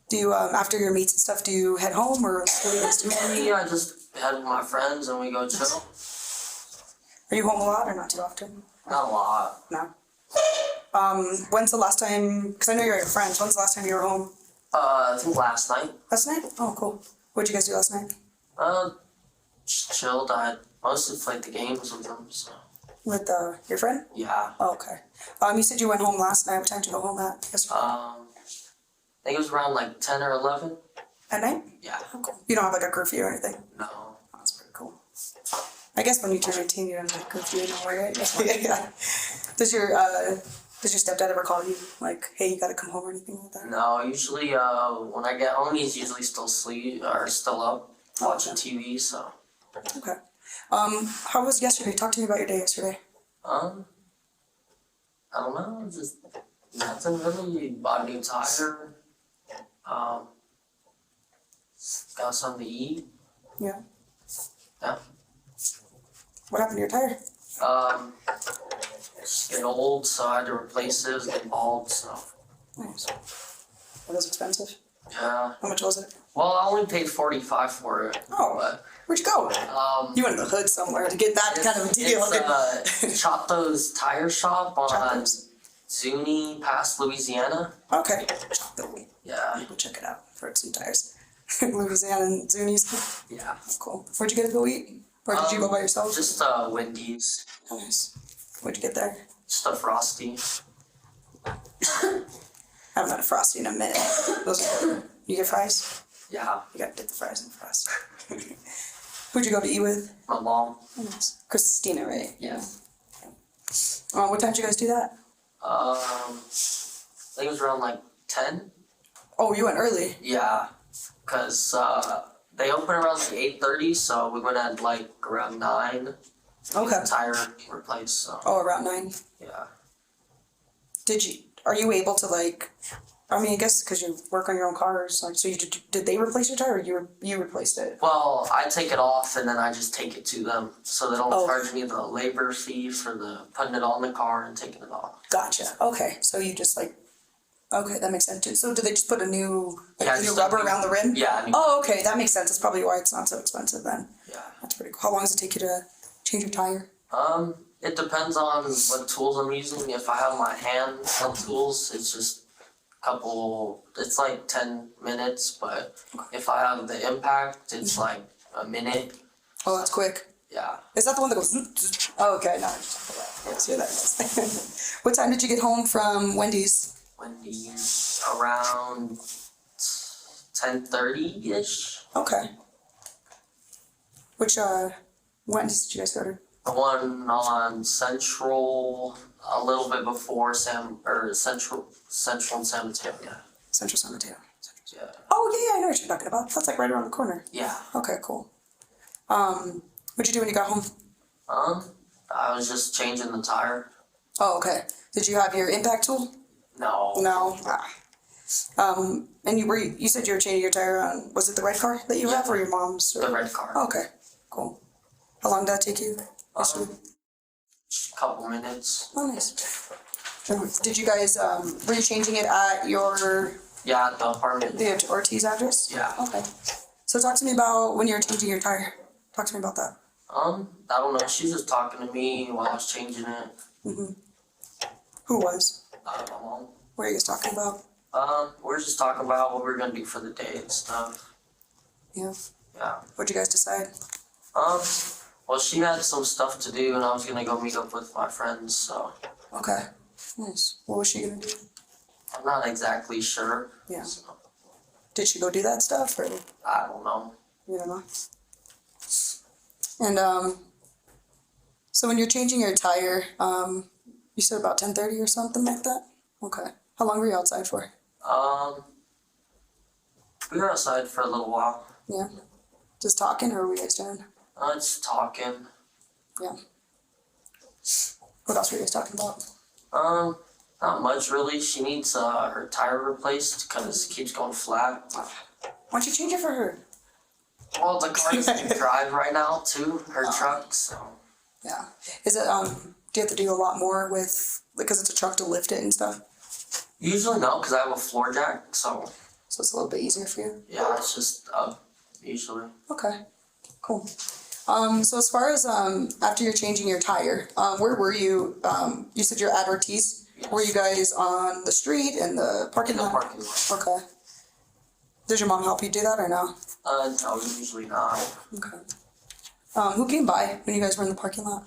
Speaker 2: Do you, after your meets and stuff, do you head home or what do you guys do?
Speaker 5: Maybe I just head with my friends and we go chill.
Speaker 2: Are you home a lot or not too often?
Speaker 5: Not a lot.
Speaker 2: No. When's the last time, because I know you're your friends, when's the last time you were home?
Speaker 5: I think last night.
Speaker 2: Last night? Oh, cool. What'd you guys do last night?
Speaker 5: Just chilled. I had mostly played the games with them, so.
Speaker 2: With your friend?
Speaker 5: Yeah.
Speaker 2: Oh, okay. You said you went home last night. What time did you go home at? Yesterday?
Speaker 5: I think it was around like 10 or 11.
Speaker 2: At night?
Speaker 5: Yeah.
Speaker 2: Oh, cool. You don't have like a curfew or anything?
Speaker 5: No.
Speaker 2: Oh, that's pretty cool. I guess when you turn 18, you don't have a curfew anymore, right? Yeah. Does your stepdad ever call you like, hey, you gotta come home or anything like that?
Speaker 5: No, usually when I get home, he's usually still asleep or still up watching TV, so.
Speaker 2: Okay. How was yesterday? Talk to me about your day yesterday.
Speaker 5: I don't know, just nothing really. Bought a new tire. Got something to eat.
Speaker 2: Yeah.
Speaker 5: Yeah.
Speaker 2: What happened to your tire?
Speaker 5: It's getting old, so I had to replace it. It was getting bald, so.
Speaker 2: Nice. It was expensive.
Speaker 5: Yeah.
Speaker 2: How much was it?
Speaker 5: Well, I only paid $45 for it.
Speaker 2: Oh,
Speaker 5: But,
Speaker 2: where'd you go? You went in the hood somewhere to get that kind of a deal.
Speaker 5: It's Chato's Tire Shop on
Speaker 2: Chato's?
Speaker 5: Zuni, past Louisiana.
Speaker 2: Okay.
Speaker 5: Yeah.
Speaker 2: Go check it out for some tires. Louisiana and Zuni's.
Speaker 5: Yeah.
Speaker 2: Cool. Where'd you get to go eat? Or did you go by yourself?
Speaker 5: Just Wendy's.
Speaker 2: Oh, nice. What'd you get there?
Speaker 5: Just a Frosty.
Speaker 2: Haven't had a Frosty in a minute. Those are good. You get fries?
Speaker 5: Yeah.
Speaker 2: You gotta dip the fries in Frosty. Who'd you go to eat with?
Speaker 5: My mom.
Speaker 2: Oh, nice. Christina, right?
Speaker 5: Yeah.
Speaker 2: What time did you guys do that?
Speaker 5: I think it was around like 10.
Speaker 2: Oh, you went early.
Speaker 5: Yeah. Cause they open around like 8:30, so we went at like around 9.
Speaker 2: Okay.
Speaker 5: Tire replaced, so.
Speaker 2: Oh, around 9.
Speaker 5: Yeah.
Speaker 2: Are you able to like, I mean, I guess because you work on your own cars, like, so did they replace your tire or you replaced it?
Speaker 5: Well, I take it off and then I just take it to them, so they don't
Speaker 2: Oh.
Speaker 5: charge me the labor fee for the putting it on the car and taking it off.
Speaker 2: Gotcha. Okay. So you just like, okay, that makes sense too. So do they just put a new,
Speaker 5: Yeah,
Speaker 2: new
Speaker 5: just
Speaker 2: rubber
Speaker 5: a new-
Speaker 2: around the rim?
Speaker 5: Yeah. I mean,
Speaker 2: Oh, okay. That makes sense. That's probably why it's not so expensive then.
Speaker 5: yeah.
Speaker 2: That's pretty cool. How long does it take you to change your tire?
Speaker 5: It depends on what tools I'm using. If I have my hand tools, it's just it's like 10 minutes, but if I have the impact, it's like a minute.
Speaker 2: Oh, that's quick.
Speaker 5: Yeah.
Speaker 2: Is that the one that goes? Zoop, zoop? Oh, okay. No, I just yes, yeah, that is. What time did you get home from Wendy's?
Speaker 5: Wendy's around 10:30-ish.
Speaker 2: Okay. Which Wendy's did you guys go to?
Speaker 5: The one on Central, a little bit before Central and San Mateo. Yeah.
Speaker 2: Central San Mateo. Central
Speaker 5: Yeah.
Speaker 2: Oh, yeah, I know what you're talking about. That's like right around the corner.
Speaker 5: Yeah.
Speaker 2: Okay, cool. What'd you do when you got home?
Speaker 5: I was just changing the tire.
Speaker 2: Oh, okay. Did you have your impact tool?
Speaker 5: No.
Speaker 2: No. And you said you were changing your tire on, was it the red car that you have or your mom's? Or?
Speaker 5: The red car.
Speaker 2: Okay, cool. How long did that take you?
Speaker 5: Couple minutes.
Speaker 2: Oh, nice. Did you guys, were you changing it at your,
Speaker 5: Yeah, at the apartment.
Speaker 2: the Ortiz address?
Speaker 5: Yeah.
Speaker 2: Okay. So talk to me about when you were changing your tire. Talk to me about that.
Speaker 5: I don't know. She was just talking to me while I was changing it.
Speaker 2: Who was?
Speaker 5: My mom.
Speaker 2: What are you guys talking about?
Speaker 5: We're just talking about what we're gonna do for the day and stuff.
Speaker 2: Yeah.
Speaker 5: Yeah.
Speaker 2: What'd you guys decide?
Speaker 5: Well, she had some stuff to do, and I was gonna go meet up with my friends. So
Speaker 2: Okay. Nice. What was she gonna do?
Speaker 5: I'm not exactly sure.
Speaker 2: Yeah.
Speaker 5: So,
Speaker 2: Did she go do that stuff or
Speaker 5: I don't know.
Speaker 2: you don't know? And so when you're changing your tire, you said about 10:30 or something like that? Okay. How long were you outside for?
Speaker 5: We were outside for a little while.
Speaker 2: Yeah. Just talking or were you guys doing?
Speaker 5: Just talking.
Speaker 2: Yeah. What else were you guys talking about?
Speaker 5: Not much really. She needs her tire replaced because it keeps going flat.
Speaker 2: Why don't you change it for her?
Speaker 5: Well, the car doesn't drive right now too. Her truck, so.
Speaker 2: Yeah. Is it do you have to do a lot more with because it's a truck to lift it and stuff?
Speaker 5: Usually no, because I have a floor jack, so
Speaker 2: So it's a little bit easier for you?
Speaker 5: yeah, it's just up usually.
Speaker 2: Okay. Cool. So as far as after you're changing your tire, where were you? You said you're at Ortiz.
Speaker 5: Yes.
Speaker 2: Were you guys on the street in the parking
Speaker 5: In the
Speaker 2: lot?
Speaker 5: parking lot.
Speaker 2: Okay. Did your mom help you do that or no?
Speaker 5: No, usually not.
Speaker 2: Okay. Who came by when you guys were in the parking lot?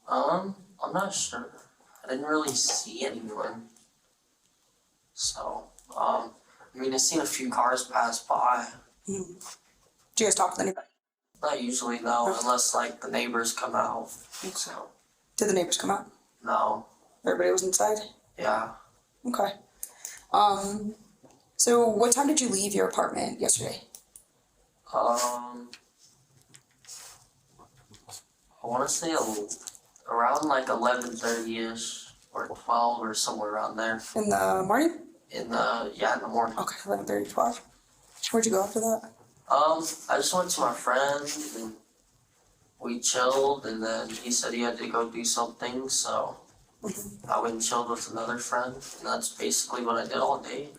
Speaker 5: I'm not sure. I didn't really see anyone. So, I mean, I've seen a few cars pass by.
Speaker 2: Did you guys talk with anybody?
Speaker 5: Not usually, no, unless like the neighbors come out. So,
Speaker 2: Did the neighbors come out?
Speaker 5: no.
Speaker 2: Everybody was inside?
Speaker 5: Yeah.
Speaker 2: Okay. So what time did you leave your apartment yesterday?
Speaker 5: I want to say around like 11:30ish or 12 or somewhere around there.
Speaker 2: In the morning?
Speaker 5: In the morning.
Speaker 2: Okay, 11:30, 12. Where'd you go after that?
Speaker 5: I just went to my friend and we chilled, and then he said he had to go do something, so I went and chilled with another friend, and that's basically what I did all day.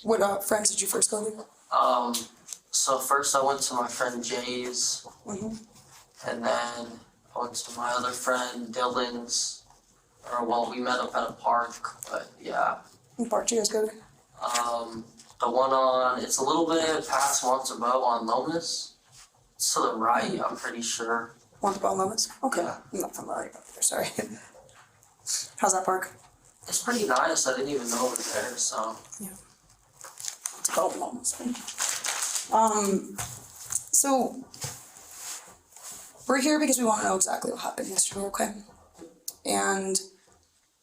Speaker 2: What friends did you first go to?
Speaker 5: So first I went to my friend Jay's, and then I went to my other friend Dylan's, we met up at a park, but yeah.
Speaker 2: What park did you guys go to?
Speaker 5: The one it's a little bit past Montebello on Lomas. It's to the right, I'm pretty sure.
Speaker 2: Montebello Lomas? Okay.
Speaker 5: Yeah.
Speaker 2: I'm not familiar up there, sorry. How's that park?
Speaker 5: It's pretty nice, I didn't even know it was there, so.
Speaker 2: It's called Lomas. So we're here because we want to know exactly what happened yesterday, okay? And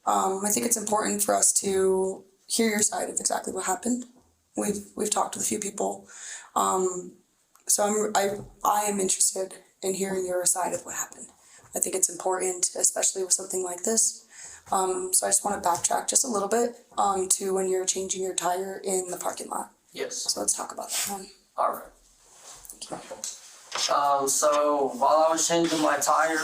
Speaker 2: I think it's important for us to hear your side of exactly what happened. We've talked with a few people, so I am interested in hearing your side of what happened. I think it's important, especially with something like this. So I just want to backtrack just a little bit to when you're changing your tire in the parking lot.
Speaker 5: Yes.
Speaker 2: So let's talk about that one.
Speaker 5: Alright. So while I was changing my tire,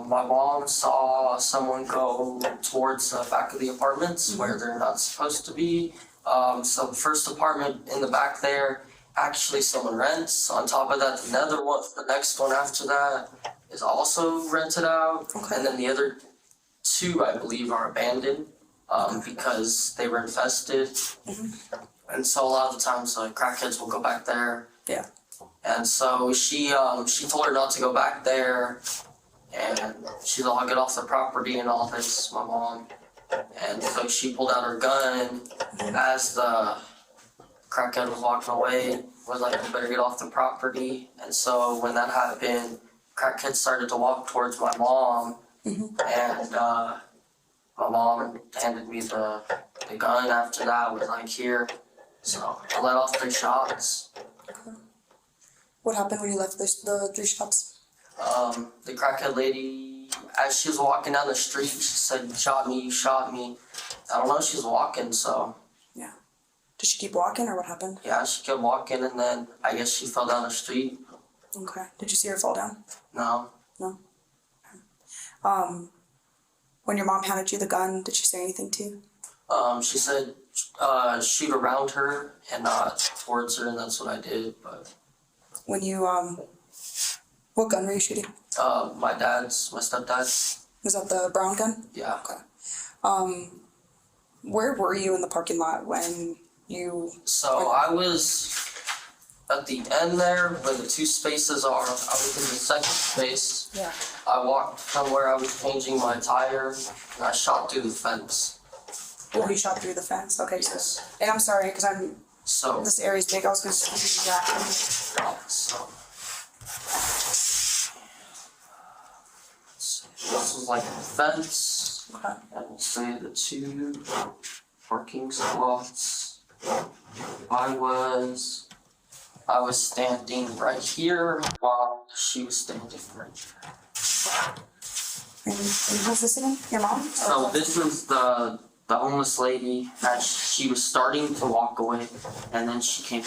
Speaker 5: my mom saw someone go towards the back of the apartments where they're not supposed to be. So the first apartment in the back there, actually someone rents. On top of that, the next one after that is also rented out.
Speaker 2: Okay.
Speaker 5: And then the other two, I believe, are abandoned because they were infested. And so a lot of the times, crackheads will go back there.
Speaker 2: Yeah.
Speaker 5: And so she told her not to go back there, and she's all get off the property and all this, my mom. And so she pulled out her gun as the crackhead was walking away, was like, you better get off the property. And so when that happened, crackhead started to walk towards my mom, and my my mom handed me the gun after that was like here. So I let off 3 shots.
Speaker 2: What happened when you left the 3 shots?
Speaker 5: The crackhead lady, as she was walking down the street, she said, "You shot me, you shot me." I don't know, she was walking, so
Speaker 2: Yeah. Did she keep walking or what happened?
Speaker 5: yeah, she kept walking and then I guess she fell down the street.
Speaker 2: Okay. Did you see her fall down?
Speaker 5: No.
Speaker 2: No. When your mom handed you the gun, did she say anything to you?
Speaker 5: She said, shoot around her and not towards her, and that's what I did, but
Speaker 2: When you what gun were you shooting?
Speaker 5: my stepdad's,
Speaker 2: Was that the brown gun?
Speaker 5: yeah.
Speaker 2: Okay. Where were you in the parking lot when you?
Speaker 5: So I was at the end there where the 2 spaces are. I was in the second space.
Speaker 2: Yeah.
Speaker 5: I walked from where I was changing my tire and I shot through the fence.
Speaker 2: Oh, you shot through the fence. Okay.
Speaker 5: Yes.
Speaker 2: So, and I'm sorry because
Speaker 5: So,
Speaker 2: this area's big. I was going to say exactly.
Speaker 5: so this was like the fence.
Speaker 2: Okay.
Speaker 5: And we'll say the 2 parking spots. I was standing right here while she was standing right there.
Speaker 2: And who's this again? Your mom?
Speaker 5: So this is the homeless lady as she was starting to walk away, and then she came.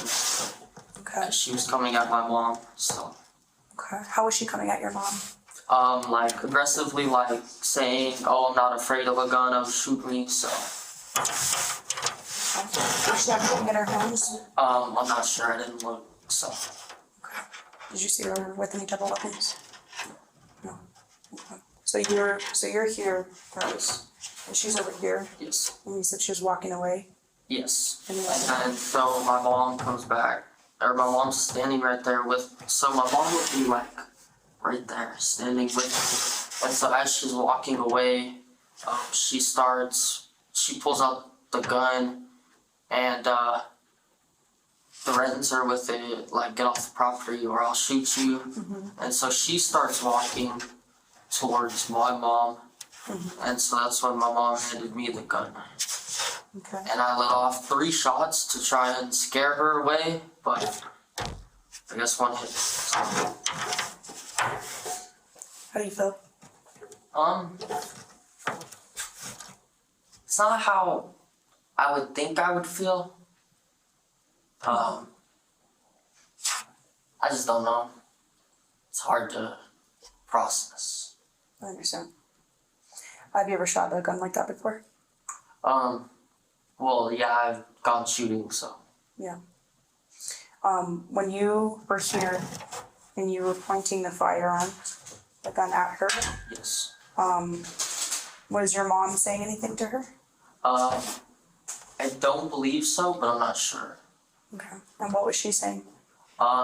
Speaker 2: Okay.
Speaker 5: She was coming at my mom, so
Speaker 2: Okay. How was she coming at your mom?
Speaker 5: like aggressively, like saying, "Oh, I'm not afraid of a gun. Oh, shoot me." So
Speaker 2: Did she have anything in her hands?
Speaker 5: I'm not sure. I didn't look. So
Speaker 2: Okay. Did you see her with any type of weapons? No. Okay. So you're here, guys, and she's over here,
Speaker 5: yes,
Speaker 2: and you said she was walking away.
Speaker 5: yes.
Speaker 2: And then,
Speaker 5: And so my mom comes back, or my mom's standing right there with. So my mom would be like right there, standing with me. And so as she's walking away, she pulls out the gun and threatens her with it, like, "Get off the property or I'll shoot you." And so she starts walking towards my mom. And so that's when my mom handed me the gun.
Speaker 2: okay.
Speaker 5: And I let off 3 shots to try and scare her away, but I guess 1 hit.
Speaker 2: How do you feel?
Speaker 5: It's not how I would think I would feel. I just don't know. It's hard to process.
Speaker 2: I understand. Have you ever shot a gun like that before?
Speaker 5: Well, yeah, I've gone shooting, so.
Speaker 2: Yeah. When you were here and you were pointing the firearm, the gun at her,
Speaker 5: Yes.
Speaker 2: was your mom saying anything to her?
Speaker 5: I don't believe so, but I'm not sure.
Speaker 2: Okay. And what was she saying?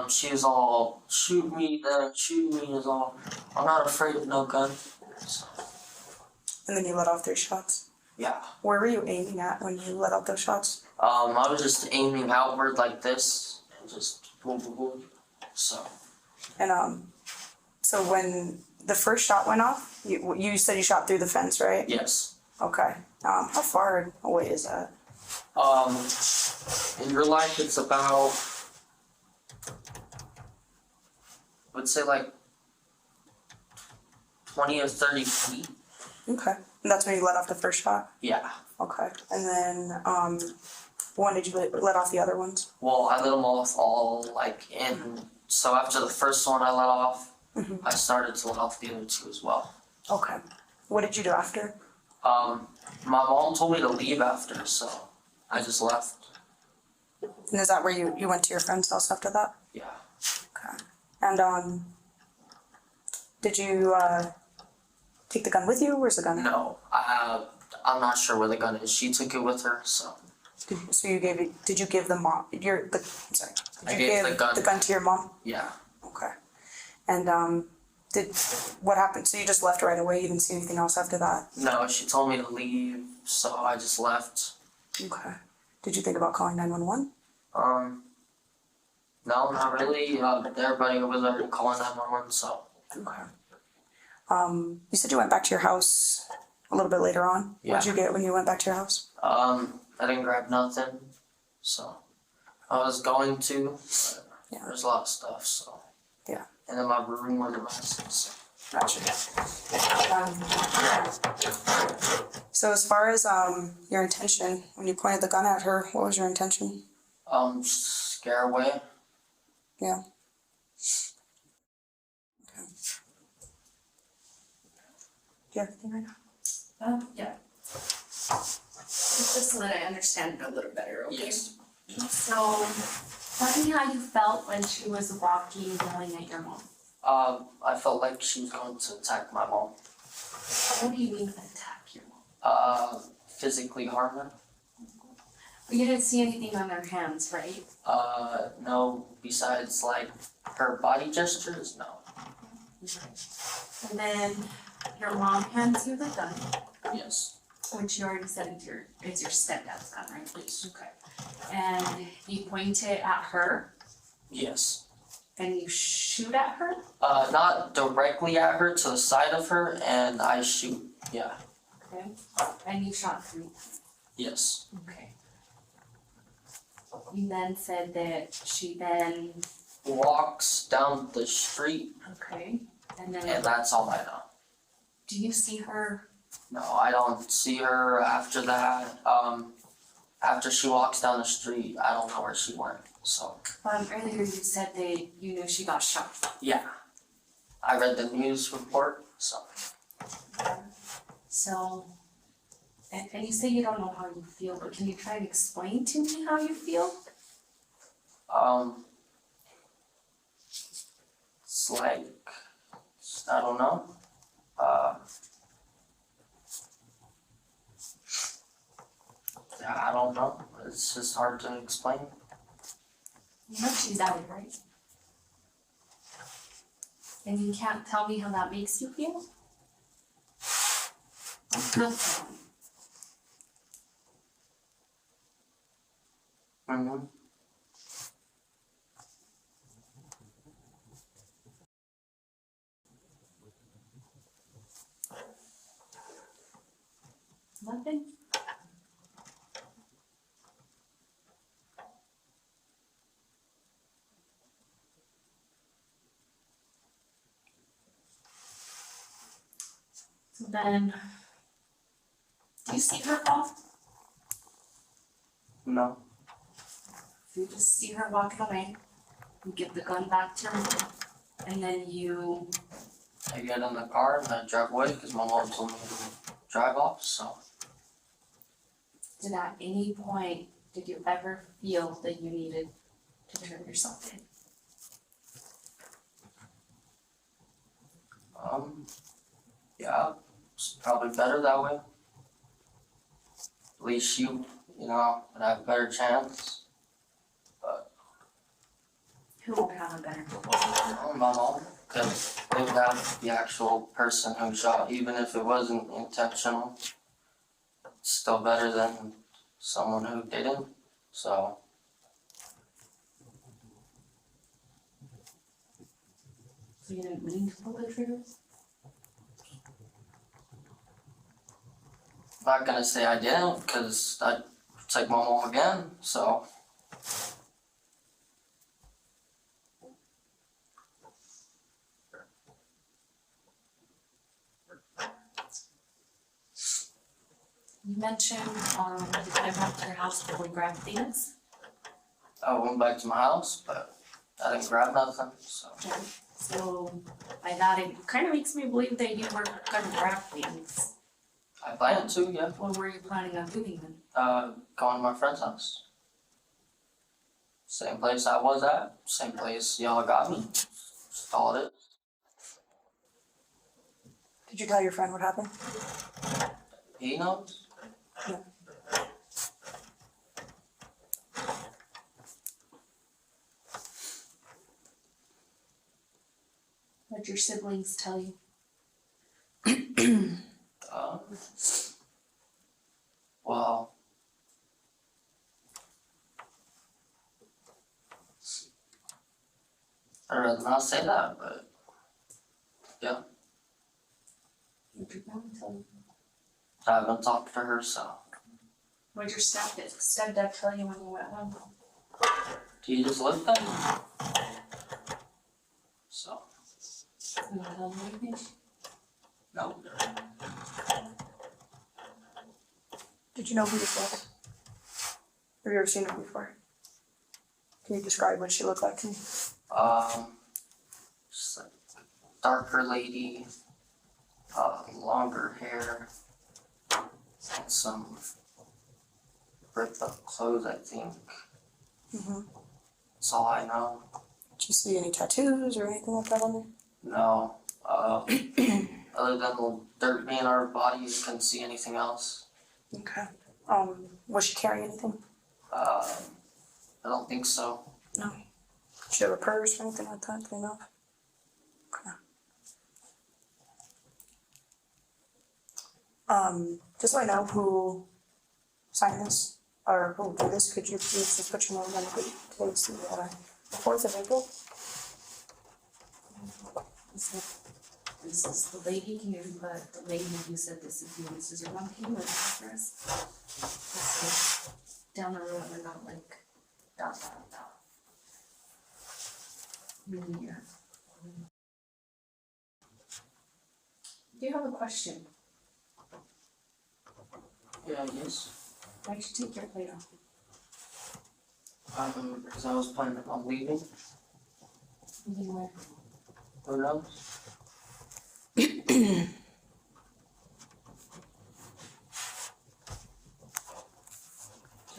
Speaker 5: She was all, "Shoot me, then shoot me," is all, "I'm not afraid of no gun." So,
Speaker 2: And then you let off 3 shots.
Speaker 5: yeah.
Speaker 2: Where were you aiming at when you let off those shots?
Speaker 5: I was just aiming outward like this, and just boom, boom, boom. So,
Speaker 2: And so when the first shot went off, you said you shot through the fence, right?
Speaker 5: yes.
Speaker 2: Okay. How far away is that?
Speaker 5: In real life, it's about, I would say like 20 or 30 feet.
Speaker 2: Okay. And that's when you let off the first shot?
Speaker 5: Yeah.
Speaker 2: Okay. And then when did you let off the other ones?
Speaker 5: Well, I let them off all like in. So after the first one I let off, I started to let off the other 2 as well.
Speaker 2: Okay. What did you do after?
Speaker 5: My mom told me to leave after, so I just left.
Speaker 2: And is that where you went to your friend's house after that?
Speaker 5: Yeah.
Speaker 2: Okay. And did you take the gun with you? Where's the gun?
Speaker 5: No, I'm not sure where the gun is. She took it with her, so
Speaker 2: So you gave it? Did you give the mom I'm sorry? Did
Speaker 5: I
Speaker 2: you
Speaker 5: gave
Speaker 2: give
Speaker 5: the gun.
Speaker 2: to your mom?
Speaker 5: yeah.
Speaker 2: Okay. And what happened? So you just left right away? You didn't see anything else after that?
Speaker 5: No, she told me to leave, so I just left.
Speaker 2: Okay. Did you think about calling 911?
Speaker 5: No, not really. Everybody was already calling 911, so.
Speaker 2: Okay. You said you went back to your house a little bit later on?
Speaker 5: Yeah.
Speaker 2: What'd you get when you went back to your house?
Speaker 5: I didn't grab nothing, so I was going to, but
Speaker 2: Yeah.
Speaker 5: there's a lot of stuff, so.
Speaker 2: Yeah.
Speaker 5: And then my room was a mess, so.
Speaker 2: Gotcha. So as far as your intention, when you pointed the gun at her, what was your intention?
Speaker 5: Scare away.
Speaker 2: Yeah. Okay. Do you have anything right now?
Speaker 3: Yeah. Just so that I understand it a little better, okay?
Speaker 5: Yes.
Speaker 3: So, tell me how you felt when she was walking, yelling at your mom.
Speaker 5: I felt like she was going to attack my mom.
Speaker 3: What do you mean attack your mom?
Speaker 5: Physically harm her.
Speaker 3: You didn't see anything on their hands, right?
Speaker 5: No, besides like her body gestures, no.
Speaker 3: And then your mom hands you the gun,
Speaker 5: Yes.
Speaker 3: which you already said is your stepdad's gun, right? Okay. And you point it at her
Speaker 5: Yes.
Speaker 3: and you shoot at her?
Speaker 5: Not directly at her, to the side of her, and I shoot. Yeah.
Speaker 3: Okay. And you shot 3.
Speaker 5: Yes.
Speaker 3: Okay. You then said that she then,
Speaker 5: Walks down the street,
Speaker 3: okay, and then
Speaker 5: and that's all I know.
Speaker 3: do you see her?
Speaker 5: No, I don't see her after that. After she walks down the street, I don't know where she went. So,
Speaker 3: Earlier you said that you knew she got shot.
Speaker 5: yeah. I read the news report, so.
Speaker 3: So, and you say you don't know how you feel, but can you try and explain to me how you feel?
Speaker 5: It's like, I don't know. Yeah, I don't know. It's just hard to explain.
Speaker 3: You know she died, right? And you can't tell me how that makes you feel? No.
Speaker 5: Mm-hmm.
Speaker 3: Nothing? So then, do you see her fall?
Speaker 5: No.
Speaker 3: You just see her walking away, you give the gun back to her, and then you,
Speaker 5: I get in the car and I drive away because my mom told me to drive off, so.
Speaker 3: did at any point, did you ever feel that you needed to turn yourself in?
Speaker 5: Yeah, it's probably better that way. At least you know, would have a better chance. But,
Speaker 3: Who would have a better?
Speaker 5: my mom, because they would have the actual person who shot, even if it wasn't intentional. It's still better than someone who didn't, so.
Speaker 3: So you didn't mean to pull the trigger?
Speaker 5: Not gonna say I didn't, because I'd take my mom again, so.
Speaker 3: You mentioned, you came back to your house to go grab things.
Speaker 5: I went back to my house, but I didn't grab nothing, so.
Speaker 3: So by that, it kind of makes me believe that you were gonna grab things.
Speaker 5: I planned to, yeah.
Speaker 3: What were you planning on doing then?
Speaker 5: Going to my friend's house. Same place I was at, same place y'all got me. Just all it is.
Speaker 2: Did you tell your friend what happened?
Speaker 5: He knows.
Speaker 2: Yeah.
Speaker 3: What'd your siblings tell you?
Speaker 5: Um, well, I'd rather not say that, but yeah.
Speaker 3: What'd your mom tell you?
Speaker 5: I haven't talked to her, so.
Speaker 3: What'd your stepdad tell you when you went home?
Speaker 5: Do you just live there? So,
Speaker 3: Didn't he tell you anything?
Speaker 5: no.
Speaker 2: Did you know who this was? Have you ever seen her before? Can you describe what she looked like to me?
Speaker 5: Just like darker lady, longer hair, and some ripped up clothes, I think.
Speaker 2: Mm-hmm.
Speaker 5: That's all I know.
Speaker 2: Did you see any tattoos or anything like that on her?
Speaker 5: No. Other than the dirt being on her body, you couldn't see anything else.
Speaker 2: Okay. Was she carrying anything?
Speaker 5: I don't think so.
Speaker 2: No. Did she have a purse or anything like that? Do you know? Okay. Just so I know who signed this or who did this, could you please just put your name on it? Today's the 4th of April.
Speaker 3: This is the lady here, but the lady who said this is you, this is your mom, can you look for us? This is down the road, we're not like dot. Yeah. Do you have a question?
Speaker 5: Yeah, I guess.
Speaker 3: Why'd you take your plate off?
Speaker 5: Because I was planning on leaving.
Speaker 3: Anywhere.
Speaker 5: Who knows?
Speaker 3: Your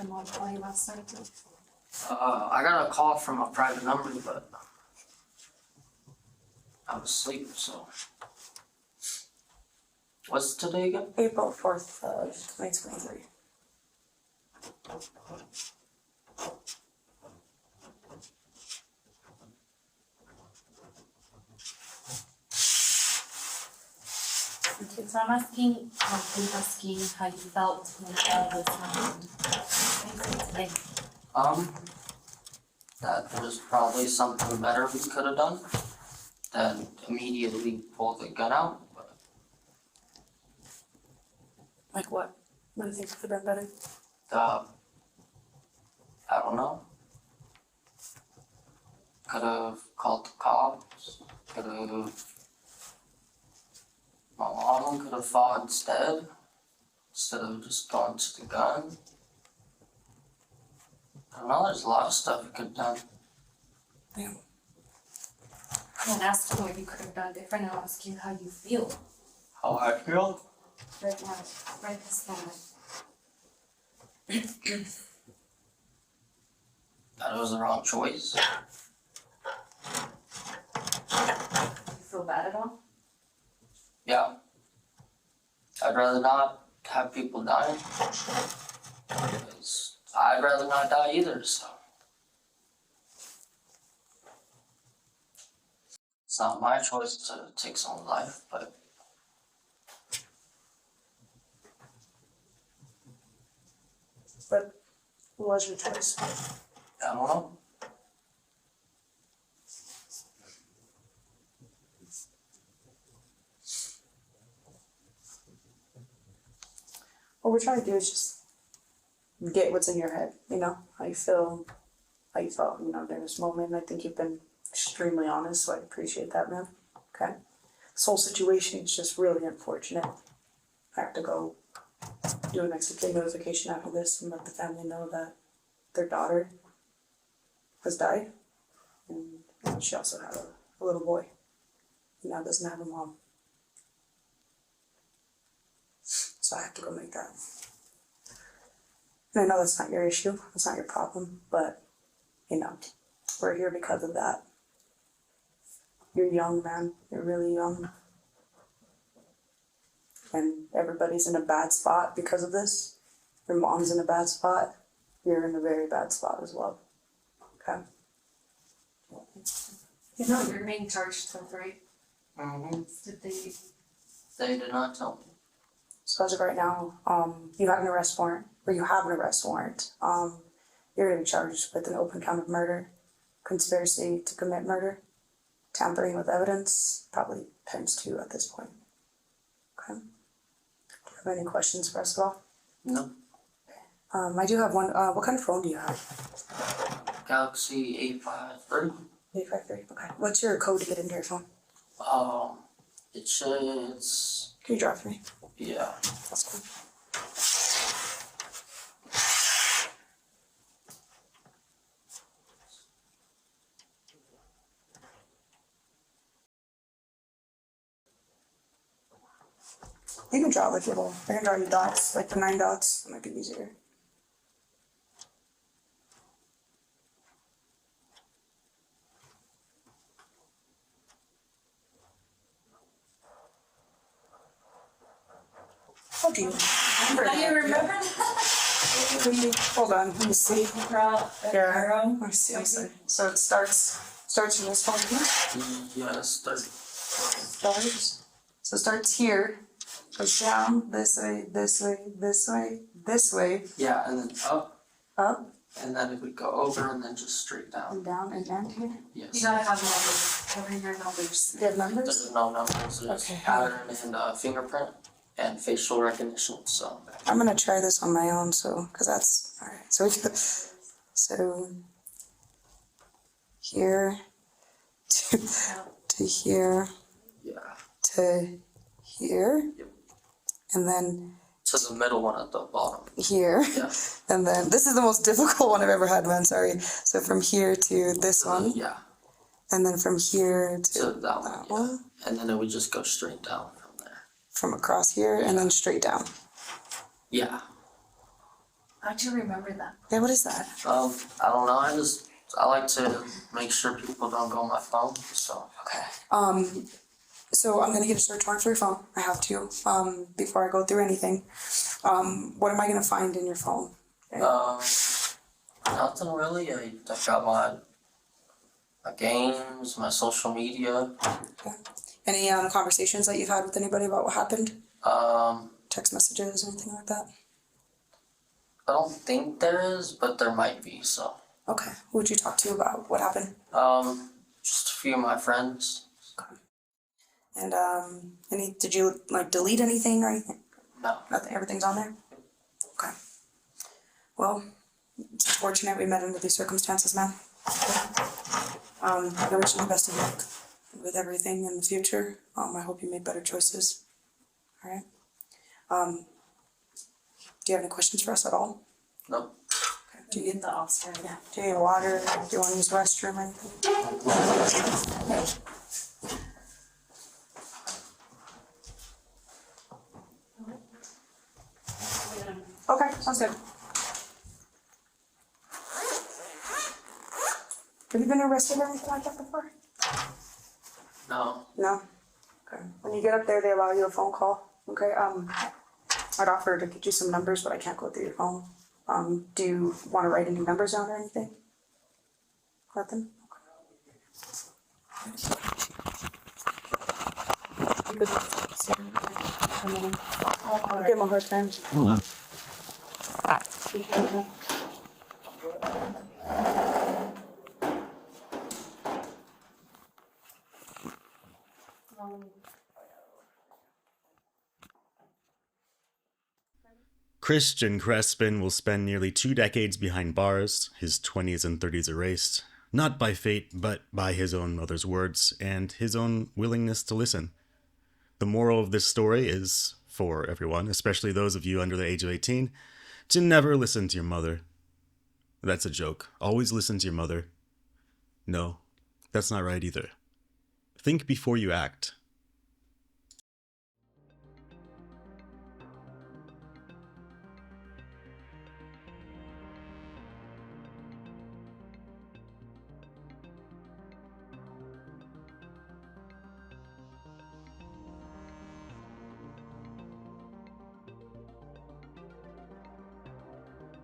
Speaker 3: mom call you last night too?
Speaker 5: I got a call from a private number, but I was asleep, so. What's today again?
Speaker 2: April 4th, 2023.
Speaker 3: Okay, so I'm asking how you felt when all this happened. Today.
Speaker 5: That was probably something better we could have done than immediately pull the gun out. But
Speaker 2: Like what? What do you think could have been better?
Speaker 5: I don't know. Could have called the cops. Could have. My mom could have fought instead of just going to the gun. I don't know. There's a lot of stuff we could have done.
Speaker 2: Yeah.
Speaker 3: I won't ask you what you could have done different, I'll ask you how you feel
Speaker 5: How I feel?
Speaker 3: right now, right this moment.
Speaker 5: That it was the wrong choice.
Speaker 3: You feel bad at all?
Speaker 5: Yeah. I'd rather not have people die. Because I'd rather not die either, so. It's not my choice to take someone's life, but
Speaker 2: But what was your choice?
Speaker 5: I don't know.
Speaker 2: What we're trying to do is just get what's in your head, you know, how you feel, how you felt, you know, during this moment. And I think you've been extremely honest, so I appreciate that, man. Okay. This whole situation is just really unfortunate. I have to go do an executive notification after this and let the family know that their daughter has died. And she also had a little boy. And now doesn't have a mom. So I have to go make that. And I know that's not your issue, that's not your problem, but, you know, we're here because of that. You're young, man. You're really young. And everybody's in a bad spot because of this. Your mom's in a bad spot. You're in a very bad spot as well. Okay?
Speaker 3: You know, you're being charged with rape.
Speaker 5: Mm-hmm.
Speaker 3: Did they?
Speaker 5: They did not tell me.
Speaker 2: So as of right now, you have an arrest warrant, or you have an arrest warrant. You're gonna be charged with an open count of murder, conspiracy to commit murder, tampering with evidence, probably times 2 at this point. Okay? Do you Have any questions for us at all?
Speaker 5: No.
Speaker 2: I do have one. What kind of phone do you have?
Speaker 5: Galaxy A53.
Speaker 2: 853. Okay. What's your code to get into your phone?
Speaker 5: It's
Speaker 2: Can you draw it for me?
Speaker 5: yeah.
Speaker 2: That's cool. You can draw it with your little. I can draw you dots, like the 9 dots. That might be easier. Oh, do you remember
Speaker 3: How do you
Speaker 2: that?
Speaker 3: remember
Speaker 2: Hold on, let me see.
Speaker 3: that?
Speaker 2: Yeah, let me see. I'm sorry. So it starts in this phone here.
Speaker 5: Yeah,
Speaker 2: Starts. So it starts here. Goes down this way, this way, this way, this way,
Speaker 5: yeah, and then up,
Speaker 2: up
Speaker 5: and then it would go over and then just straight down.
Speaker 2: and down and down here.
Speaker 3: You
Speaker 5: Yes.
Speaker 3: gotta have numbers. Cover your numbers.
Speaker 2: Do you have numbers?
Speaker 5: There's no numbers, there's
Speaker 2: Okay.
Speaker 5: pattern and fingerprint and facial recognition, so.
Speaker 2: I'm gonna try this on my own, so because that's all right. So so here to here
Speaker 5: Yeah.
Speaker 2: to here,
Speaker 5: Yep.
Speaker 2: and then
Speaker 5: So the middle one at the bottom.
Speaker 2: here,
Speaker 5: Yeah.
Speaker 2: and then this is the most difficult one I've ever had, man. Sorry. So from here to this one,
Speaker 5: Yeah.
Speaker 2: and then from here to
Speaker 5: To that one.
Speaker 2: that
Speaker 5: Yeah.
Speaker 2: one,
Speaker 5: And then it would just go straight down from there.
Speaker 2: from across here, and then straight down.
Speaker 5: Yeah.
Speaker 3: How'd you remember that?
Speaker 2: Yeah, what is that?
Speaker 5: I don't know. I like to make sure people don't go on my phone. So.
Speaker 2: Okay. So I'm gonna get a search warrant for your phone. I have to. Before I go through anything. What am I gonna find in your phone?
Speaker 5: Nothing really. I got my games, my social media.
Speaker 2: Okay. Any conversations that you've had with anybody about what happened? Text messages or anything like that?
Speaker 5: I don't think there is, but there might be. So.
Speaker 2: Okay. Who would you talk to about what happened?
Speaker 5: Just a few of my friends.
Speaker 2: Okay. And did you like delete anything or anything?
Speaker 5: No.
Speaker 2: Nothing. Everything's on there. Okay. Well, it's unfortunate we met under these circumstances, man. I wish you the best of luck with everything in the future. I hope you made better choices. All right. Do you have any questions for us at all?
Speaker 5: Nope.
Speaker 2: Okay. Do you need
Speaker 3: the Oscar?
Speaker 2: yeah. Do you need water? Do you want to use the restroom or anything? Okay, sounds good. Have you been arrested or anything like that before?
Speaker 5: No.
Speaker 2: No. Okay. When you get up there, they allow you a phone call. Okay. I'd offer to get you some numbers, but I can't go through your phone. Do you want to write any numbers down or anything? Nothing. I'll give him a hard time.
Speaker 1: Christian Crespin will spend nearly 2 decades behind bars, his 20s and 30s erased, not by fate, but by his own mother's words and his own willingness to listen. The moral of this story is, for everyone, especially those of you under the age of 18, to never listen to your mother. That's a joke. Always listen to your mother. No, that's not right either. Think before you act.